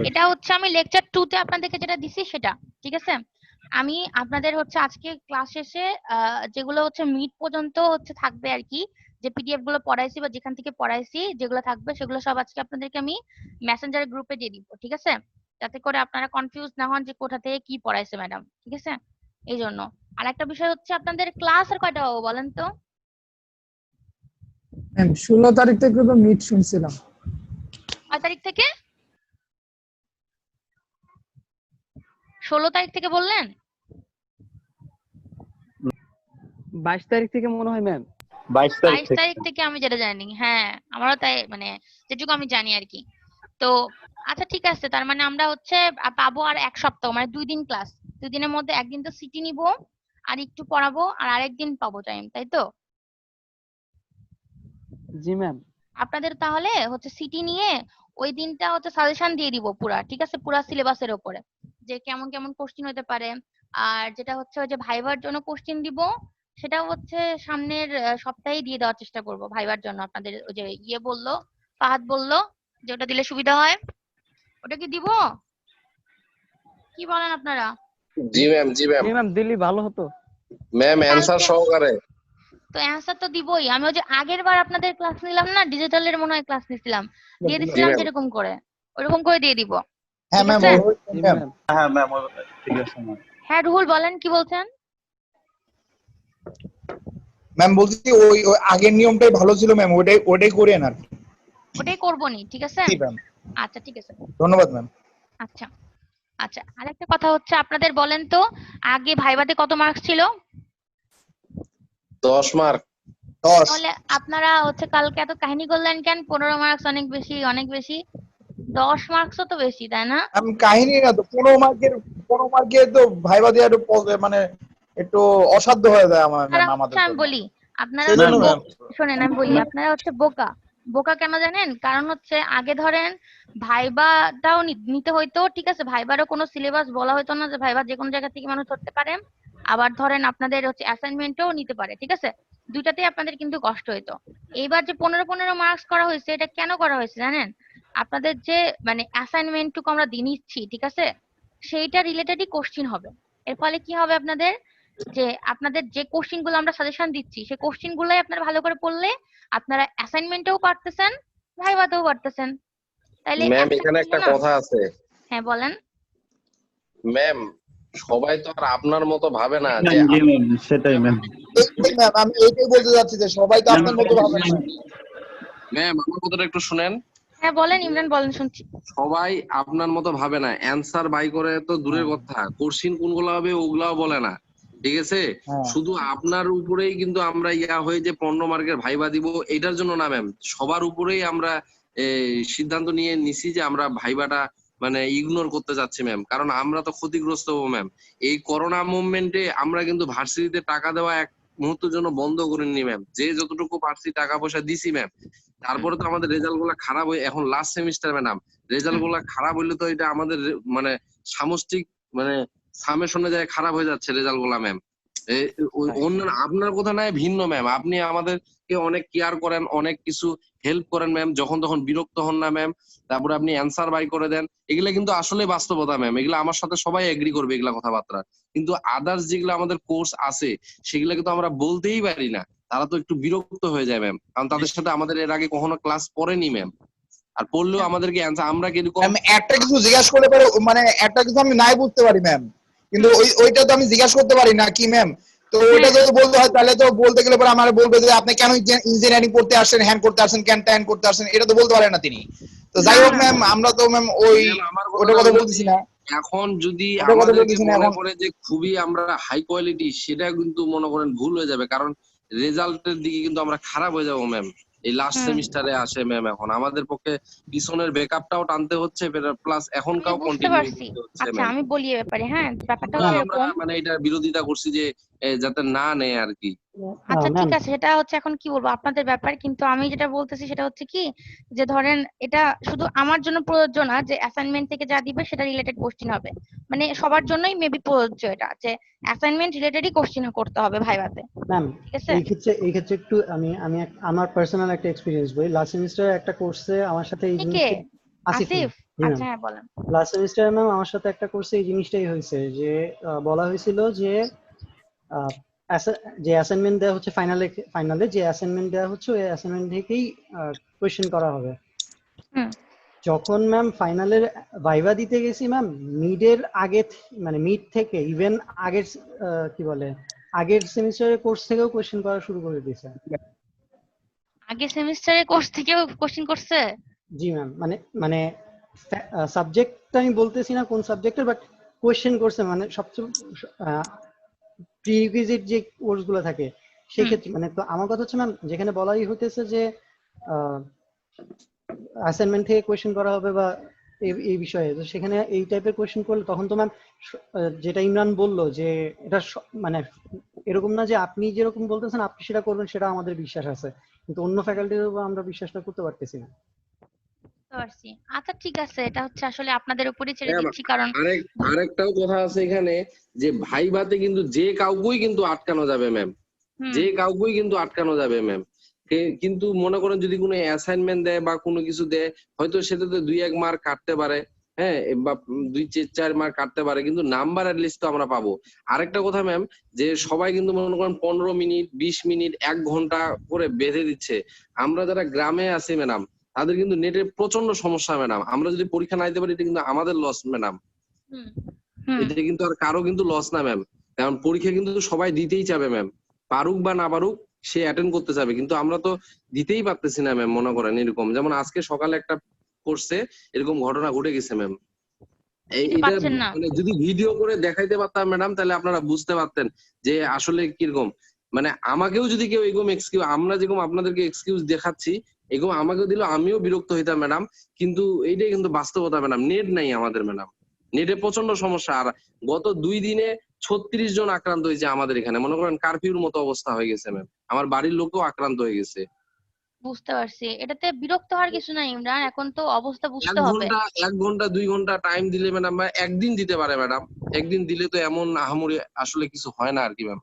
এটা আমি লেকচার 2 তে আপনাদেরকে যেটা দিছি সেটা, ঠিক আছে? আমি আপনাদের আজকে ক্লাস শেষে যেগুলো মিড পর্যন্ত থাকবে আর কি, যে পিডিএফ গুলো পড়াইছি বা যেখান থেকে পড়াইছি যেগুলো থাকবে সেগুলো সব আজকে আপনাদেরকে আমি মেসেঞ্জার গ্রুপে দিয়ে দিব, ঠিক আছে? যাতে করে আপনারা কনফিউজ না হন যে কোথা থেকে কি পড়াইছে ম্যাডাম, ঠিক আছে? এই জন্য। আর একটা বিষয় আপনাদের ক্লাস আর কয়টা হবে বলেন তো? 16 তারিখ থেকে তো মিট শুনছিলাম। কয় তারিখ থেকে? 16 তারিখ থেকে বললেন? 22 তারিখ থেকে মনে হয় ম্যাম। 22 তারিখ থেকে আমি যেটা জানি, হ্যাঁ আমারও তাই, মানে যেটুকু আমি জানি আর কি। তো আচ্ছা ঠিক আছে, তার মানে আমরা পাবো আর এক সপ্তাহ, মানে 2 দিন ক্লাস। 2 দিনের মধ্যে একদিন তো সিটি নিব আর একটু পড়াবো, আর আরেকদিন পাবো টাইম, তাই তো? জি ম্যাম। আপনাদের তাহলে সিটি নিয়ে ওই দিনটা সাজেশন দিয়ে দিব পুরা, ঠিক আছে? পুরা সিলেবাসের উপরে যে কেমন কেমন কোশ্চেন হতে পারে। আর যেটা ওই যে ভাইবার জন্য কোশ্চেন দিব সেটা সামনের সপ্তাহে দিয়ে দেওয়ার চেষ্টা করব ভাইবার জন্য। আপনাদের ওই যে বললো, ফাহাদ বললো যে ওটা দিলে সুবিধা হয়, ওটা কি দিব? কি বলেন আপনারা? জি ম্যাম, জি ম্যাম। জি ম্যাম, দিলি ভালো হতো ম্যাম অ্যানসার সহকারে। তো অ্যানসার তো দিবই। আমি ওই যে আগের বার আপনাদের ক্লাস নিলাম না, ডিজিটালের মনে হয় ক্লাস নিছিলাম, দিয়ে দিছিলাম যেরকম করে ওরকম করে দিয়ে দিব। হ্যাঁ ম্যাম। হ্যাঁ ম্যাম ঠিক আছে ম্যাম। হ্যাঁ রুহুল বলেন, কি বলছেন? ম্যাম বলছি ওই আগের নিয়মটাই ভালো ছিল ম্যাম, ওটাই করেন আর কি। ওটাই করবনি, ঠিক আছে? জি ম্যাম। আচ্ছা ঠিক আছে, ধন্যবাদ ম্যাম। আচ্ছা আচ্ছা। আরেকটা কথা আপনাদের বলেন তো, আগে ভাইভাতে কত মার্কস ছিল? 10 মার্ক। 10। তাহলে আপনারা কালকে এত কাহিনী করলেন কেন? 15 মার্কস অনেক বেশি, অনেক বেশি। 10 মার্কসও তো বেশি, তাই না? আমি কাহিনী না তো, 15 মার্কের তো ভাইবা দেওয়া মানে একটু অসাধ্য হয়ে যায় আমাদের। আমি বলি আপনারা সেজন্য ম্যাম। শোনেন, আমি বলি আপনারা বোকা। বোকা কেন জানেন? কারণ হচ্ছে আগে ধরেন ভাইবাটাও নিতে হইতো, ঠিক আছে, ভাইবারও কোনো সিলেবাস বলা হতো না যে ভাইবা যে কোনো জায়গা থেকে মানুষ ধরতে পারে। আবার ধরেন আপনাদের হচ্ছে অ্যাসাইনমেন্টও নিতে পারে, ঠিক আছে, দুইটাতেই আপনাদের কিন্তু কষ্ট হইতো। এইবার যে 15 মার্কস করা হয়েছে, এটা কেন করা হয়েছে জানেন? আপনাদের যে মানে অ্যাসাইনমেন্টটুকু আমরা দিয়ে নিচ্ছি, ঠিক আছে, সেইটা রিলেটেডই কোশ্চিন হবে। এর ফলে কি হবে আপনাদের, যে আপনাদের যে কোশ্চিন গুলো আমরা সাজেশন দিচ্ছি সেই কোশ্চিন গুলাই আপনারা ভালো করে পড়লে আপনারা অ্যাসাইনমেন্টেও পারতেছেন, ভাইভাতেও পারতেছেন। তাইলে ম্যাম একটা এখানে কি একটা হলো না? কথা আছে হ্যাঁ বলেন। ম্যাম, সবাই তো আর আপনার মতো ভাবে না যে জি ম্যাম, সেটাই ম্যাম। ম্যাম আমি এইটাই বলতে যাচ্ছি যে সবাই তো আপনার মতো ভাবে না। ম্যাম আমার কথাটা একটু শুনেন। হ্যাঁ বলেন ইমরান, বলেন, শুনছি। সবাই আপনার মতো ভাবে না, অ্যান্সার বাই করে তো দূরের কথা, কোশ্চিন কোনগুলো হবে ওগুলাও বলে না, ঠিক আছে। শুধু আপনার উপরেই কিন্তু আমরা হয়ে যে 15 মার্কের ভাইবা দিব এটার জন্য না ম্যাম, সবার উপরেই আমরা সিদ্ধান্ত নিয়ে নিছি যে আমরা ভাইবাটা মানে ইগনোর করতে যাচ্ছি ম্যাম, কারণ আমরা তো ক্ষতিগ্রস্ত হবো ম্যাম। এই করোনা মুভমেন্টে আমরা কিন্তু ভার্সিটিতে টাকা দেওয়া এক মুহূর্তের জন্য বন্ধ করিনি ম্যাম, যে যতটুকু পারছি টাকা পয়সা দিছি ম্যাম। তারপরে তো আমাদের রেজাল্ট গুলা খারাপ হয়ে, এখন লাস্ট সেমিস্টার ম্যাডাম, রেজাল্ট গুলা খারাপ হইলে তো এটা আমাদের মানে সামষ্টিক মানে সামেশনে যায় খারাপ হয়ে যাচ্ছে রেজাল্ট গুলা ম্যাম। অন্য আপনার কথা নয় ভিন্ন ম্যাম, আপনি আমাদেরকে অনেক কেয়ার করেন, অনেক কিছু হেল্প করেন ম্যাম, যখন তখন বিরক্ত হন না ম্যাম। তারপরে আপনি অ্যান্সার বাই করে দেন, এগুলা কিন্তু আসলে বাস্তবতা ম্যাম, এগুলা আমার সাথে সবাই এগ্রি করবে এগুলা কথাবার্তা। কিন্তু আদার্স যেগুলো আমাদের কোর্স আছে সেগুলা কিন্তু আমরা বলতেই পারি না, তারা তো একটু বিরক্ত হয়ে যায় ম্যাম, কারণ তাদের সাথে আমাদের এর আগে কখনো ক্লাস পড়েনি ম্যাম, আর পড়লেও আমাদেরকে অ্যান্সার আমরা কিরকম একটা কিছু জিজ্ঞাসা করলে পরে মানে একটা কিছু আমি নাই বুঝতে পারি ম্যাম, কিন্তু ওইটা তো আমি জিজ্ঞাসা করতে পারি না কি ম্যাম। তো ওইটা যদি বলতে হয় তাহলে তো বলতে গেলে পরে আমার বলবে যে আপনি কেন ইঞ্জিনিয়ারিং পড়তে আসছেন, হ্যান্ড করতে আসছেন, কেন ট্যান করতে আসছেন, এটা তো বলতে পারেন না তিনি। তো যাই হোক ম্যাম, আমরা তো ম্যাম ওইটা কথা বলতেছি না। এখন যদি ওটা কথা আমাদেরকে বলতেছি না মনে এখন। করে যে খুবই আমরা হাই কোয়ালিটি, সেটা কিন্তু মনে করেন ভুল হয়ে যাবে, কারণ রেজাল্টের দিকে কিন্তু আমরা খারাপ হয়ে যাবো ম্যাম। এই লাস্ট সেমিস্টারে আসে ম্যাম, এখন আমাদের পক্ষে পিছনের ব্যাকআপটাও টানতে হচ্ছে, প্লাস আমি এখনকাও বুঝতে কন্টিনিউ পারছি। করতে হচ্ছে আচ্ছা ম্যাম। আমি বলি এ ব্যাপারে, হ্যাঁ ব্যাপারটা আমরা হচ্ছে আমরা এরকম। মানে এটার বিরোধিতা করছি যে যাতে না নেয় আর কি। আচ্ছা ম্যাম ঠিক আছে, সেটা হচ্ছে এখন কি বলবো আপনাদের ব্যাপার, কিন্তু আমি যেটা বলতেছি সেটা হচ্ছে কি, যে ধরেন এটা শুধু আমার জন্য প্রযোজ্য না যে অ্যাসাইনমেন্ট থেকে যা দিবে সেটা রিলেটেড কোশ্চিন হবে, মানে সবার জন্যই মেবি প্রযোজ্য এটা, যে অ্যাসাইনমেন্ট রিলেটেডই কোশ্চিন করতে হবে ভাইভাতে, ম্যাম ঠিক আছে। এই ক্ষেত্রে একটু আমি আমার পার্সোনাল একটা এক্সপিরিয়েন্স বলি। লাস্ট সেমিস্টারে একটা কোর্সে আমার সাথে এই কে? জিনিসটা আসিফ আসিফ? ম্যাম। জি ম্যাম, আচ্ছা হ্যাঁ বলেন। লাস্ট সেমিস্টারে ম্যাম আমার সাথে একটা কোর্সে এই জিনিসটাই হয়েছে যে বলা হয়েছিল যে আহ, যে অ্যাসাইনমেন্ট দেওয়া হচ্ছে ফাইনালে যে অ্যাসাইনমেন্ট দেওয়া হচ্ছে ওই অ্যাসাইনমেন্ট থেকেই কোয়েশ্চেন করা হবে। হুম। যখন ম্যাম ফাইনালের ভাইভা দিতে গেছি ম্যাম, মিডের আগে মানে মিড থেকে ইভেন আগের কি বলে আগের সেমিস্টারের কোর্স থেকেও কোয়েশ্চেন করা শুরু করে দিয়েছে। আগের সেমিস্টারের কোর্স থেকেও কোশ্চিন করছে? জি ম্যাম, মানে সাবজেক্টটা আমি বলতেছি না কোন সাবজেক্টের, বাট কোয়েশ্চেন করছে মানে সবচেয়ে প্রিরিকুইজিট যে কোর্স গুলো থাকে সেই ক্ষেত্রে। মানে তো আমার কথা হচ্ছে ম্যাম, যেখানে বলাই হইতেছে যে অ্যাসাইনমেন্ট থেকে কোয়েশ্চেন করা হবে বা এই বিষয়ে, তো সেখানে এই টাইপের কোয়েশ্চেন করলে তখন তো ম্যাম যেটা ইমরান বললো যে এটা মানে এরকম না যে আপনি যেরকম বলতেছেন আপনি সেটা করবেন, সেটা আমাদের বিশ্বাস আছে, কিন্তু অন্য ফ্যাকাল্টির উপর আমরা বিশ্বাসটা করতে পারতেছি না। বুঝতে পারছি। আচ্ছা ঠিক আছে, এটা হচ্ছে আসলে আপনাদের উপরই ছেড়ে দিচ্ছি, কারণ আরেকটাও কথা আছে এখানে, যে ভাইভাতে কিন্তু যে কাউকেই কিন্তু আটকানো যাবে ম্যাম, যে কাউকেই কিন্তু আটকানো যাবে ম্যাম। কিন্তু মনে করেন যদি কোনো অ্যাসাইনমেন্ট দেয় বা কোনো কিছু দেয়, হয়তো সেটাতে 2-1 মার্ক কাটতে পারে, হ্যাঁ, বা 2-4 মার্ক কাটতে পারে, কিন্তু নাম্বার লিস্ট তো আমরা পাবো। আরেকটা কথা ম্যাম, যে সবাই কিন্তু মনে করেন 15 মিনিট 20 মিনিট 1 ঘন্টা করে বেঁধে দিচ্ছে। আমরা যারা গ্রামে আছি ম্যাডাম, তাদের কিন্তু নেটের প্রচন্ড সমস্যা ম্যাডাম, আমরা যদি পরীক্ষা না দিতে পারি এটা কিন্তু আমাদের লস ম্যাডাম, এটা কিন্তু আর কারো কিন্তু লস না ম্যাম, কারণ পরীক্ষা কিন্তু সবাই দিতেই চাবে ম্যাম, পারুক বা না পারুক সে অ্যাটেন্ড করতে চাবে, কিন্তু আমরা তো দিতেই পারতেছি না ম্যাম। মনে করেন এরকম, যেমন আজকে সকালে একটা কোর্সে এরকম ঘটনা ঘটে গেছে ম্যাম। এইটা মানে যদি ভিডিও করে দেখাইতে পারতাম ম্যাডাম, তাহলে আপনারা বুঝতে পারতেন যে আসলে কিরকম। মানে আমাকেও যদি কেউ এরকম এক্সকিউজ, আমরা যেরকম আপনাদেরকে এক্সকিউজ দেখাচ্ছি এরকম আমাকেও দিল, আমিও বিরক্ত হইতাম ম্যাডাম, কিন্তু এইটাই কিন্তু বাস্তবতা ম্যাডাম। নেট নাই আমাদের ম্যাডাম, নেটে প্রচন্ড সমস্যা। আর গত 2 দিনে 36 জন আক্রান্ত হয়েছে আমাদের এখানে, মনে করেন কারফিউর মতো অবস্থা হয়ে গেছে ম্যাম, আমার বাড়ির লোকও আক্রান্ত হয়ে গেছে। বুঝতে পারছি, এটাতে বিরক্ত হওয়ার কিছু নাই ইমরান, এখন তো অবস্থা বুঝতে হবে। 1 ঘন্টা 2 ঘন্টা টাইম দিলে ম্যাডাম, বা একদিন দিতে পারে ম্যাডাম, একদিন দিলে তো এমন আহামরি আসলে কিছু হয় না আর কি ম্যাম।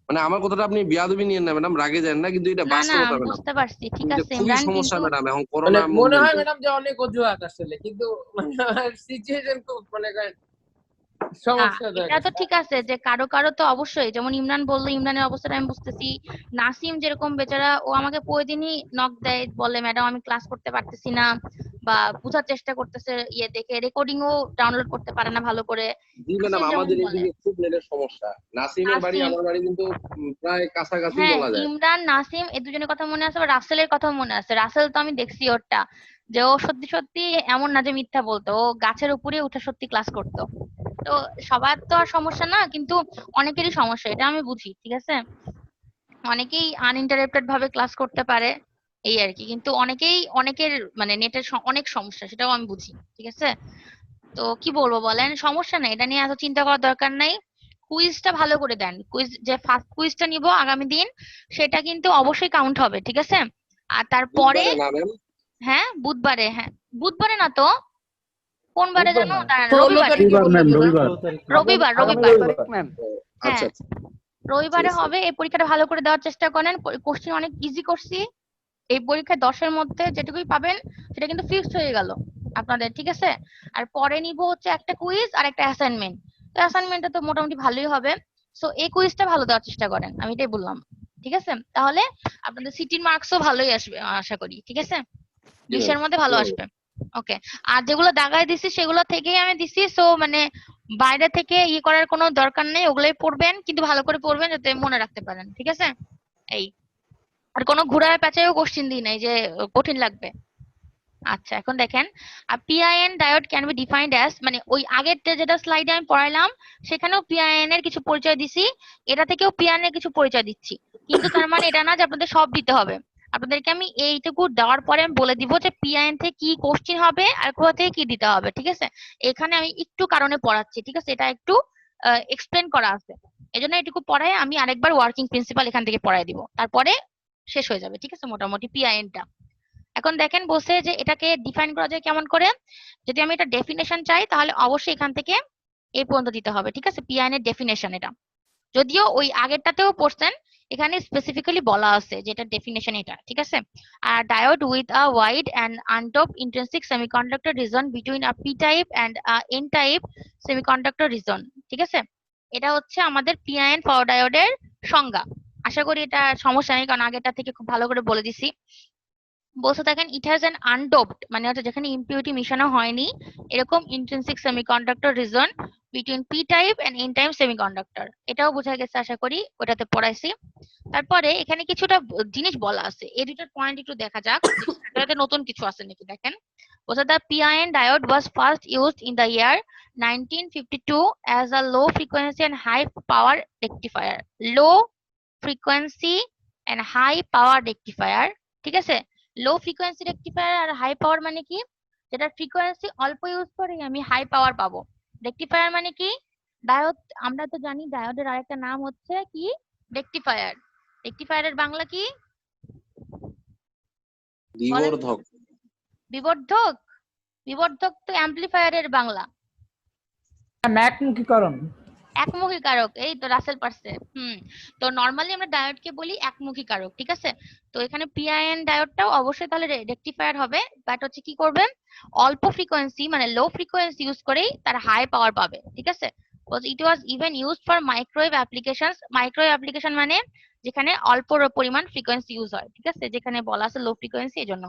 মানে আমার কথাটা আপনি বেয়াদবি নিয়েন না ম্যাডাম, রাগে যান না, কিন্তু এটা না না বাস্তবতা ম্যাডাম। বুঝতে পারছি, ঠিক এটা আছে খুবই ইমরান, সমস্যা কিন্তু ম্যাডাম এখন মানে করোনা মনে মুভমেন্ট। হয় ম্যাডাম যে অনেক অজুহাত আসলে, কিন্তু মানে সিচুয়েশন খুব মনে করেন না সমস্যা এটা তো ঠিক আছে যে কারো কারো তো অবশ্যই, যেমন ইমরান বললো, ইমরানের অবস্থাটা আমি বুঝতেছি। নাসিম যেরকম বেচারা, ও আমাকে প্রতিদিনই নক দেয়, বলে ম্যাডাম আমি ক্লাস করতে পারতেছি না, বা বোঝার চেষ্টা করতেছে, ইয়ে দেখে রেকর্ডিং ও ডাউনলোড করতে পারে না ভালো করে। জি ম্যাডাম, নাসিম যেমন আমাদের বলে, এইদিকে খুব নেটের সমস্যা। নাসিমের বাড়ি নাসিম, আমার বাড়ি কিন্তু প্রায় কাছাকাছি হ্যাঁ বলা যায়। ইমরান নাসিম এই দুজনের কথা মনে আছে, আবার রাসেলের কথা মনে আছে। রাসেল তো আমি দেখছি ওরটা, যে ও সত্যি সত্যি এমন না যে মিথ্যা বলতো, ও গাছের উপরে উঠে সত্যি ক্লাস করতো। তো সবার তো আর সমস্যা না, কিন্তু অনেকেরই সমস্যা, এটা আমি বুঝি, ঠিক আছে। অনেকেই আনইন্টারাপ্টেড ভাবে ক্লাস করতে পারে, এই আর কি, কিন্তু অনেকের মানে নেটের অনেক সমস্যা, সেটাও আমি বুঝি, ঠিক আছে। তো কি বলবো বলেন, সমস্যা নাই, এটা নিয়ে এত চিন্তা করার দরকার নাই। কুইজটা ভালো করে দেন, কুইজ যে ফার্স্ট কুইজটা নিব আগামী দিন, সেটা কিন্তু অবশ্যই কাউন্ট হবে, ঠিক আছে। আর তারপরে, বুধবারে না ম্যাম? হ্যাঁ বুধবারে, হ্যাঁ বুধবারে না তো, কোন বারে জানো, দাঁড়ান, 16 রবিবারে, তারিখে বললেন তো। রবিবার আগামী রবিবার, তারিখ ম্যাম। হ্যাঁ আচ্ছা রবিবারে হবে। এই পরীক্ষাটা ভালো করে দেওয়ার চেষ্টা করেন, কোশ্চেন অনেক ইজি করছি। এই পরীক্ষায় 10-এর মধ্যে যেটুকুই পাবেন সেটা কিন্তু ফিক্সড হয়ে গেল আপনাদের, ঠিক আছে। আর পরে নিব হচ্ছে একটা কুইজ আর একটা অ্যাসাইনমেন্ট। তো অ্যাসাইনমেন্টটা তো মোটামুটি ভালোই হবে। সো এই কুইজটা ভালো দেওয়ার চেষ্টা করেন, আমি এটাই বললাম, ঠিক আছে। তাহলে আপনাদের সিটির মার্কসও ভালোই আসবে আশা করি, ঠিক আছে, 20-এর মধ্যে ভালো আসবে। ওকে, আর যেগুলো দাগায় দিছি সেগুলো থেকেই আমি দিছি, সো মানে বাইরে থেকে ইয়ে করার কোনো দরকার নেই, ওগুলোই পড়বেন, কিন্তু ভালো করে পড়বেন যাতে মনে রাখতে পারেন, ঠিক আছে। এই, আর কোনো ঘুরায় পেঁচায়ও কোশ্চেন দিই নাই যে কঠিন লাগবে। আচ্ছা এখন দেখেন, PIN diode can be defined as, মানে ওই আগের যেটা স্লাইডে আমি পড়াইলাম সেখানেও পিআইএন এর কিছু পরিচয় দিছি, এটা থেকেও পিআইএন এর কিছু পরিচয় দিচ্ছি, কিন্তু তার মানে এটা না যে আপনাদের সব দিতে হবে। আপনাদেরকে আমি এইটুকু দেওয়ার পরে আমি বলে দিব যে পিআইএন থেকে কি কোশ্চেন হবে আর কোথা থেকে কি দিতে হবে, ঠিক আছে। এখানে আমি একটু কারণে পড়াচ্ছি, ঠিক আছে, এটা একটু এক্সপ্লেন করা আছে, এই জন্য এটুকু পড়ায় আমি আরেকবার ওয়ার্কিং প্রিন্সিপাল এখান থেকে পড়াই দিব, তারপরে শেষ হয়ে যাবে, ঠিক আছে, মোটামুটি পিআইএনটা। এখন দেখেন বলছে যে এটাকে ডিফাইন করা যায় কেমন করে। যদি আমি এটা ডেফিনেশন চাই তাহলে অবশ্যই এখান থেকে এই পর্যন্ত দিতে হবে, ঠিক আছে, পিআইএন এর ডেফিনেশন এটা। যদিও ওই আগেরটাতেও পড়ছেন, এখানে স্পেসিফিক্যালি বলা আছে যে এটা ডেফিনেশন এটা, ঠিক আছে। আর diode with a wide and undoped intrinsic semiconductor region between a P type and N type semiconductor region, ঠিক আছে। এটা হচ্ছে আমাদের পিআইএন ফটোডায়োডের সংজ্ঞা। আশা করি এটা সমস্যা নেই, কারণ আগেরটা থেকে খুব ভালো করে বলে দিছি। বলতে থাকেন ইট হ্যাজ অ্যান আনডোপড, মানে হচ্ছে যেখানে ইম্পিউরিটি মিশানো হয়নি, এরকম intrinsic semiconductor region between p type and n type semiconductor, এটাও বোঝা গেছে আশা করি, ওটাতে পড়াইছি। তারপরে এখানে কিছুটা জিনিস বলা আছে, এই দুটার পয়েন্ট একটু দেখা যাক এটাতে নতুন কিছু আছে নাকি। দেখেন বলছে the PIN diode was first used in the year 1952 as a low frequency and high power rectifier, low frequency and high power rectifier, ঠিক আছে। লো ফ্রিকোয়েন্সি রেকটিফায়ার আর হাই পাওয়ার মানে কি, যেটা ফ্রিকোয়েন্সি অল্প ইউজ করে আমি হাই পাওয়ার পাবো। Rectifier মানে কি, ডায়োড, আমরা তো জানি ডায়োডের আরেকটা নাম হচ্ছে কি, রেকটিফায়ার। রেকটিফায়ারের বাংলা কি বলেন? বিবর্ধক। বিবর্ধক, বিবর্ধক তো অ্যাম্পলিফায়ারের বাংলা। একমুখীকরণ, একমুখী কারক, এই তো রাসেল পারছে। তো নরমালি আমরা ডায়োডকে বলি একমুখী কারক, ঠিক আছে। তো এখানে পিআইএন ডায়োডটাও অবশ্যই তাহলে রেকটিফায়ার হবে, বাট হচ্ছে কি করবেন, অল্প ফ্রিকোয়েন্সি মানে লো ফ্রিকোয়েন্সি ইউজ করেই তার হাই পাওয়ার পাবে, ঠিক আছে। It was even used for microwave applications, microwave application মানে যেখানে অল্প পরিমাণ ফ্রিকোয়েন্সি ইউজ হয়, ঠিক আছে, যেখানে বলা আছে লো ফ্রিকোয়েন্সি এই জন্য।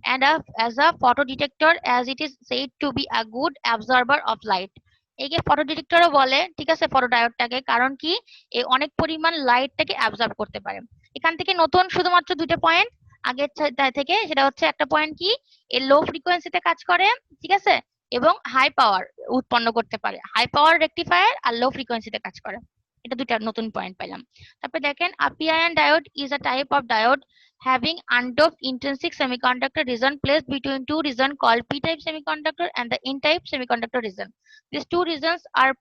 And as a photo detector as it is said to be a good absorber of light, একে ফটো ডিটেক্টরও বলে, ঠিক আছে, ফটো ডায়োডটাকে, কারণ কি এই অনেক পরিমাণ লাইটটাকে অ্যাবজর্ব করতে পারে। এখান থেকে নতুন শুধুমাত্র দুটো পয়েন্ট আগের থেকে, সেটা হচ্ছে একটা পয়েন্ট কি, এই লো ফ্রিকোয়েন্সিতে কাজ করে, ঠিক আছে, এবং হাই পাওয়ার উৎপন্ন করতে পারে, হাই পাওয়ার রেকটিফায়ার আর লো ফ্রিকোয়েন্সিতে কাজ করে। এটা দুইটা নতুন পয়েন্ট পাইলাম। তারপরে দেখেন a PIN diode is a type of diode having undoped intrinsic semiconductor region placed between two regions called p-type semiconductor and the n-type semiconductor region. These two regions are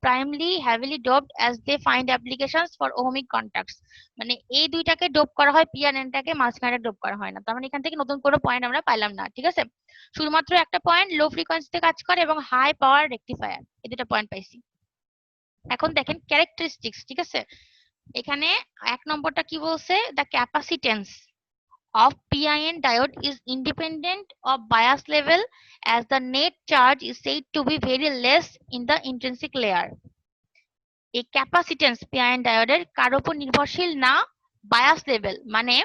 primarily heavily doped as they find applications for ohmic contacts. মানে এই দুইটাকে dope করা হয়, P R এনটাকে মাঝখানে dope করা হয় না। তার মানে এখান থেকে নতুন কোনো পয়েন্ট আমরা পাইলাম না, ঠিক আছে। শুধুমাত্র একটা পয়েন্ট লো ফ্রিকোয়েন্সিতে কাজ করে এবং হাই পাওয়ার রেকটিফায়ার, এই দুটো পয়েন্ট পাইছি। এখন দেখেন ক্যারেক্টারিস্টিক্স, ঠিক আছে। এখানে এক নম্বরটা কি বলছে, the capacitance of PIN diode is independent of bias level as the net charge is said to be very less in the intrinsic layer. এই ক্যাপাসিটেন্স PIN ডায়োডের কার উপর নির্ভরশীল না, বায়াস লেভেল মানে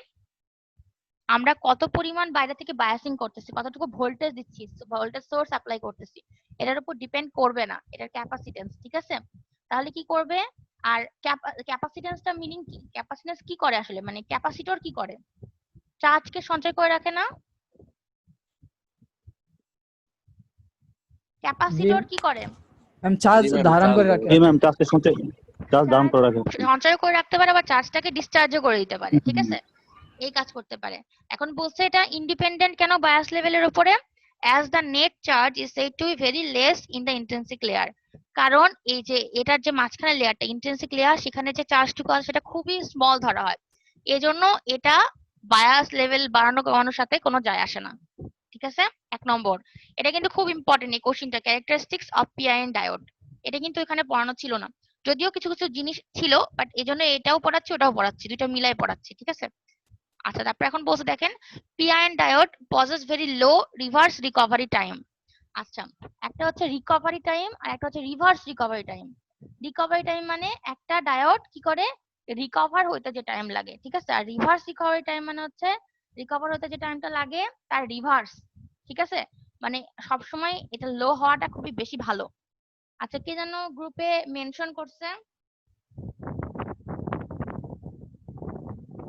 আমরা কত পরিমাণ বাইরে থেকে বায়াসিং করতেছি, কতটুকু ভোল্টেজ দিচ্ছি, ভোল্টেজ সোর্স অ্যাপ্লাই করতেছি, এটার উপর ডিপেন্ড করবে না, এটার ক্যাপাসিটেন্স, ঠিক আছে। তাহলে কি করবে, আর ক্যাপাসিটেন্সটা মিনিং কি, ক্যাপাসিটেন্স কি করে আসলে, মানে ক্যাপাসিটর কি করে, চার্জকে সঞ্চয় করে রাখে না, ক্যাপাসিটর কি করে, ম্যাম চার্জ ধারণ করে রাখে। জি ম্যাম, চার্জ ডাউন করে রাখে, সঞ্চয় করে রাখতে পারে, আবার চার্জটাকে ডিসচার্জও করে দিতে পারে, ঠিক আছে, এই কাজ করতে পারে। এখন বলছে এটা ইন্ডিপেন্ডেন্ট কেন বায়াস লেভেলের উপরে, as the net charge is said to be very less in the intrinsic layer, কারণ এই যে এটার যে মাঝখানে লেয়ারটা ইন্ট্রিনসিক লেয়ার, সেখানে যে চার্জটুকু আছে সেটা খুবই স্মল ধরা হয়, এজন্য এটা বায়াস লেভেল বাড়ানো কমানোর সাথে কোনো যায় আসে না, ঠিক আছে। এক নম্বর, এটা কিন্তু খুব ইম্পর্টেন্ট এই কোশ্চেনটা, ক্যারেক্টারিস্টিক্স অফ PIN ডায়োড, এটা কিন্তু এখানে পড়ানো ছিল না, যদিও কিছু কিছু জিনিস ছিল, বাট এজন্য এটাও পড়াচ্ছি ওটাও পড়াচ্ছি, দুইটা মিলাই পড়াচ্ছি, ঠিক আছে। আচ্ছা, তারপর এখন বলছে দেখেন PIN diode possess very low reverse recovery time. আচ্ছা, একটা হচ্ছে রিকভারি টাইম আর একটা হচ্ছে reverse recovery time. Recovery time মানে একটা ডায়োড কি করে রিকভার হইতে যে টাইম লাগে, ঠিক আছে, আর রিভার্স রিকভারি টাইম মানে হচ্ছে রিকভার হতে যে টাইমটা লাগে তার রিভার্স, ঠিক আছে, মানে সবসময় এটা লো হওয়াটা খুবই বেশি ভালো। আচ্ছা, কে যেন গ্রুপে মেনশন করছে,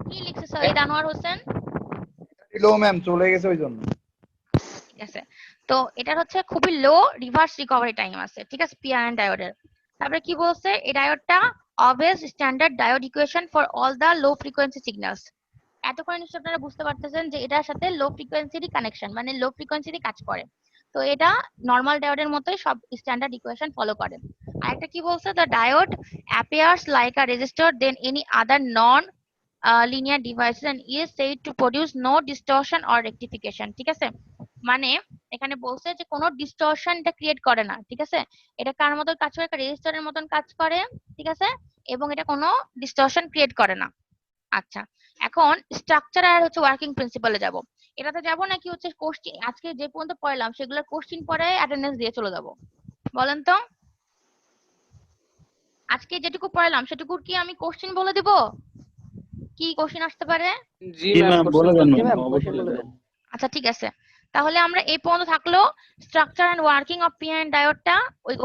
কি লিখছে সৈয়দ আনোয়ার হোসেন, লো ম্যাম চলে গেছে ওই জন্য। ঠিক আছে, তো এটার হচ্ছে খুবই লো রিভার্স রিকভারি টাইম আছে, ঠিক আছে, PIN ডায়োডের। তারপরে কি বলছে, এই ডায়োডটা obvious standard diode equation for all the low frequency signals. এতক্ষণ নিশ্চয়ই আপনারা বুঝতে পারতেছেন যে এটার সাথে লো ফ্রিকোয়েন্সিরই কানেকশন, মানে লো ফ্রিকোয়েন্সিরই কাজ করে, তো এটা নর্মাল ডায়োডের মতোই সব স্ট্যান্ডার্ড ইকুয়েশন ফলো করে। আর একটা কি বলছে, the diode appears like a register than any other non linear devices and is said to produce no distortion or rectification, ঠিক আছে, মানে এখানে বলছে যে কোনো ডিস্টরশন এটা ক্রিয়েট করে না, ঠিক আছে, এটা কার মতন কাজ করে, একটা রেজিস্টারের মতন কাজ করে, ঠিক আছে, এবং এটা কোনো ডিস্টরশন ক্রিয়েট করে না। আচ্ছা, এখন স্ট্রাকচার আর হচ্ছে ওয়ার্কিং প্রিন্সিপালে যাব, এটাতে যাব নাকি হচ্ছে কোশ্চেন আজকে যে পর্যন্ত পড়লাম সেগুলোর কোশ্চেন পরে অ্যাটেন্ডেন্স দিয়ে চলে যাব, বলেন তো, আজকে যেটুকু পড়লাম সেটুকুর কি আমি কোশ্চেন বলে দিব, কি কোশ্চেন আসতে পারে? জি ম্যাম, বলে দেন জি ম্যাম, ম্যাম, কোশ্চেন অবশ্যই বলে দেন। দেন। আচ্ছা, ঠিক আছে, তাহলে আমরা এই পর্যন্ত থাকলো structure and working of PIN ডায়োডটা,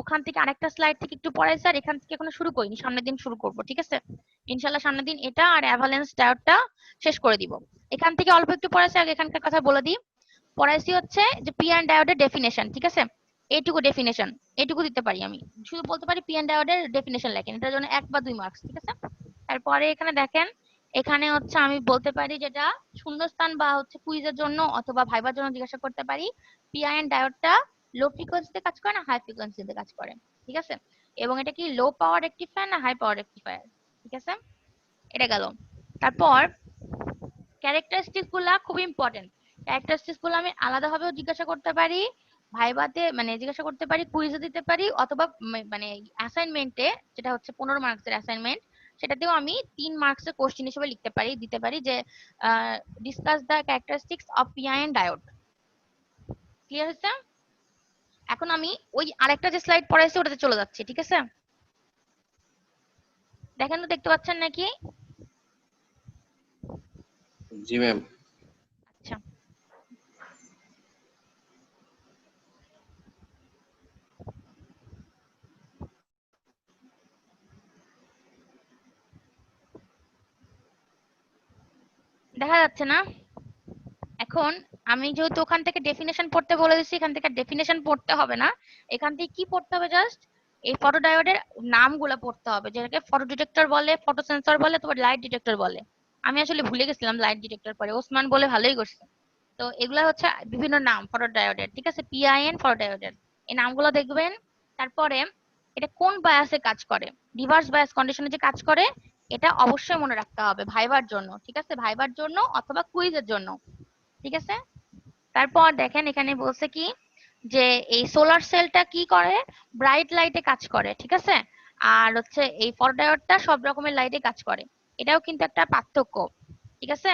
ওখান থেকে আরেকটা স্লাইড থেকে একটু পড়াই স্যার, এখান থেকে এখনো শুরু করিনি, সামনের দিন শুরু করব, ঠিক আছে, ইনশাআল্লাহ সামনের দিন এটা আর অ্যাভালেন্স ডায়োডটা শেষ করে দিব। এখান থেকে অল্প একটু পড়াইছি, আগে এখানকার কথা বলে দিই, পড়াইছি হচ্ছে যে PIN ডায়োডের ডেফিনেশন, ঠিক আছে, এইটুকু ডেফিনেশন, এইটুকু দিতে পারি আমি, শুধু বলতে পারি PIN ডায়োডের ডেফিনেশন লেখেন, এটার জন্য 1 বা 2 মার্কস, ঠিক আছে। তারপরে এখানে দেখেন, এখানে হচ্ছে আমি বলতে পারি যেটা শূন্যস্থান বা হচ্ছে কুইজের জন্য অথবা ভাইবার জন্য জিজ্ঞাসা করতে পারি, PIN ডায়োডটা লো ফ্রিকোয়েন্সিতে কাজ করে না হাই ফ্রিকোয়েন্সিতে কাজ করে, ঠিক আছে, এবং এটা কি লো পাওয়ার রেকটিফায়ার না হাই পাওয়ার রেকটিফায়ার, ঠিক আছে, এটা গেল। তারপর ক্যারেক্টারিস্টিক্স গুলা খুব ইম্পর্টেন্ট, ক্যারেক্টারিস্টিক্স গুলো আমি আলাদাভাবেও জিজ্ঞাসা করতে পারি, ভাইবাতে মানে জিজ্ঞাসা করতে পারি, কুইজে দিতে পারি, অথবা মানে অ্যাসাইনমেন্টে যেটা হচ্ছে 15 মার্কসের অ্যাসাইনমেন্ট, সেটাতেও আমি 3 মার্কসের কোশ্চেন হিসেবে লিখতে পারি, দিতে পারি যে discuss the characteristics of PIN diode. Clear হচ্ছে? এখন আমি ওই আরেকটা যে স্লাইড পড়াইছি ওটাতে চলে যাচ্ছি, ঠিক আছে, দেখেন তো দেখতে পাচ্ছেন নাকি? জি ম্যাম। আচ্ছা, দেখা যাচ্ছে না? এখন আমি যেহেতু ওখান থেকে ডেফিনেশন পড়তে বলে দিচ্ছি, এখান থেকে ডেফিনেশন পড়তে হবে না, এখান থেকে কি পড়তে হবে, জাস্ট এই ফটোডায়োডের নামগুলো পড়তে হবে, যেটাকে ফটো ডিটেক্টর বলে, ফটো সেন্সর বলে, তারপর লাইট ডিটেক্টর বলে। আমি আসলে ভুলে গেছিলাম লাইট ডিটেক্টর পরে, ওসমান বলে ভালোই করছে। তো এগুলা হচ্ছে বিভিন্ন নাম ফটোডায়োডের, ঠিক আছে, পিআইএন ফটোডায়োডের, এই নামগুলো দেখবেন। তারপরে এটা কোন বায়াসে কাজ করে, রিভার্স বায়াস কন্ডিশনে যে কাজ করে, এটা অবশ্যই মনে রাখতে হবে ভাইবার জন্য, ঠিক আছে, ভাইবার জন্য অথবা কুইজের জন্য, ঠিক আছে। তারপর দেখেন এখানে বলছে কি যে এই সোলার সেলটা কি করে, ব্রাইট লাইটে কাজ করে, ঠিক আছে, আর হচ্ছে এই ফটোডায়োডটা সব রকমের লাইটে কাজ করে। এটাও কিন্তু একটা পার্থক্য, ঠিক আছে,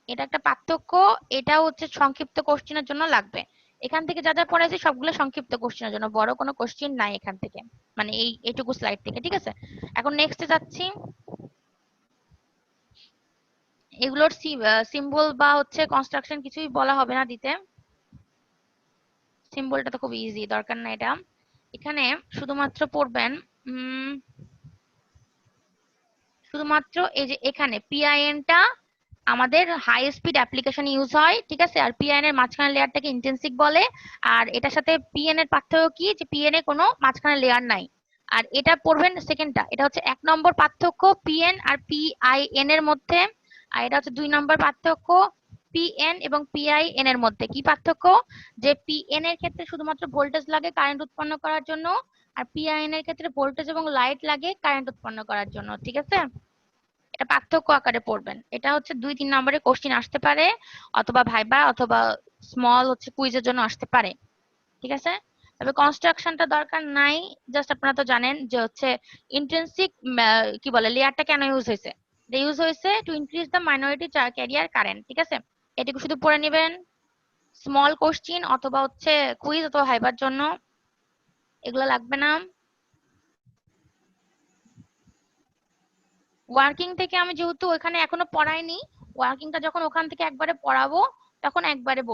এটা একটা পার্থক্য। এটা হচ্ছে সংক্ষিপ্ত কোশ্চেনের জন্য লাগবে। এখান থেকে যা যা পড়াইছি সবগুলো সংক্ষিপ্ত কোশ্চেনের জন্য, বড় কোনো কোশ্চেন নাই এখান থেকে, মানে এইটুকু স্লাইড থেকে, ঠিক আছে। এখন নেক্সটে যাচ্ছি। এগুলোর সিম্বল বা হচ্ছে কনস্ট্রাকশন কিছুই বলা হবে না দিতে, সিম্বলটা তো খুব ইজি, দরকার না এটা। এখানে শুধুমাত্র পড়বেন শুধুমাত্র এই যে এখানে পিআইএনটা আমাদের হাই স্পিড অ্যাপ্লিকেশন ইউজ হয়, ঠিক আছে, আর পিএন এর মাঝখানে লেয়ারটাকে ইন্টেন্সিক বলে। আর এটার সাথে পিএন এর পার্থক্য কি, যে পিএন এ কোনো মাঝখানে লেয়ার নাই। আর এটা পড়বেন সেকেন্ডটা, এটা হচ্ছে 1 নম্বর পার্থক্য পিএন আর পিআইএন এর মধ্যে। আর এটা হচ্ছে 2 নম্বর পার্থক্য পিএন এবং পিআইএন এর মধ্যে। কি পার্থক্য, যে পিএন এর ক্ষেত্রে শুধুমাত্র ভোল্টেজ লাগে কারেন্ট উৎপন্ন করার জন্য, আর পিআইএন এর ক্ষেত্রে ভোল্টেজ এবং লাইট লাগে কারেন্ট উৎপন্ন করার জন্য, ঠিক আছে। এটা পার্থক্য আকারে পড়বেন। এটা হচ্ছে 2-3 নম্বরের কোশ্চেন আসতে পারে, অথবা ভাইবা অথবা স্মল হচ্ছে কুইজের জন্য আসতে পারে, ঠিক আছে। তবে কনস্ট্রাকশনটা দরকার নাই, জাস্ট আপনারা তো জানেন যে হচ্ছে ইন্ট্রিনসিক কি বলে লেয়ারটা কেন ইউজ হয়েছে, এটা ইউজ হয়েছে to increase the minority career current, ঠিক আছে, এটুকু শুধু পড়ে নেবেন। স্মল কোশ্চেন অথবা হচ্ছে কুইজ অথবা ভাইবার জন্য এগুলো লাগবে না। ওয়ার্কিং থেকে আমি যেহেতু ওখানে এখনো পড়াইনি, ওয়ার্কিংটা যখন ওখান থেকে একবারে পড়াবো তখন একবারে বলবো।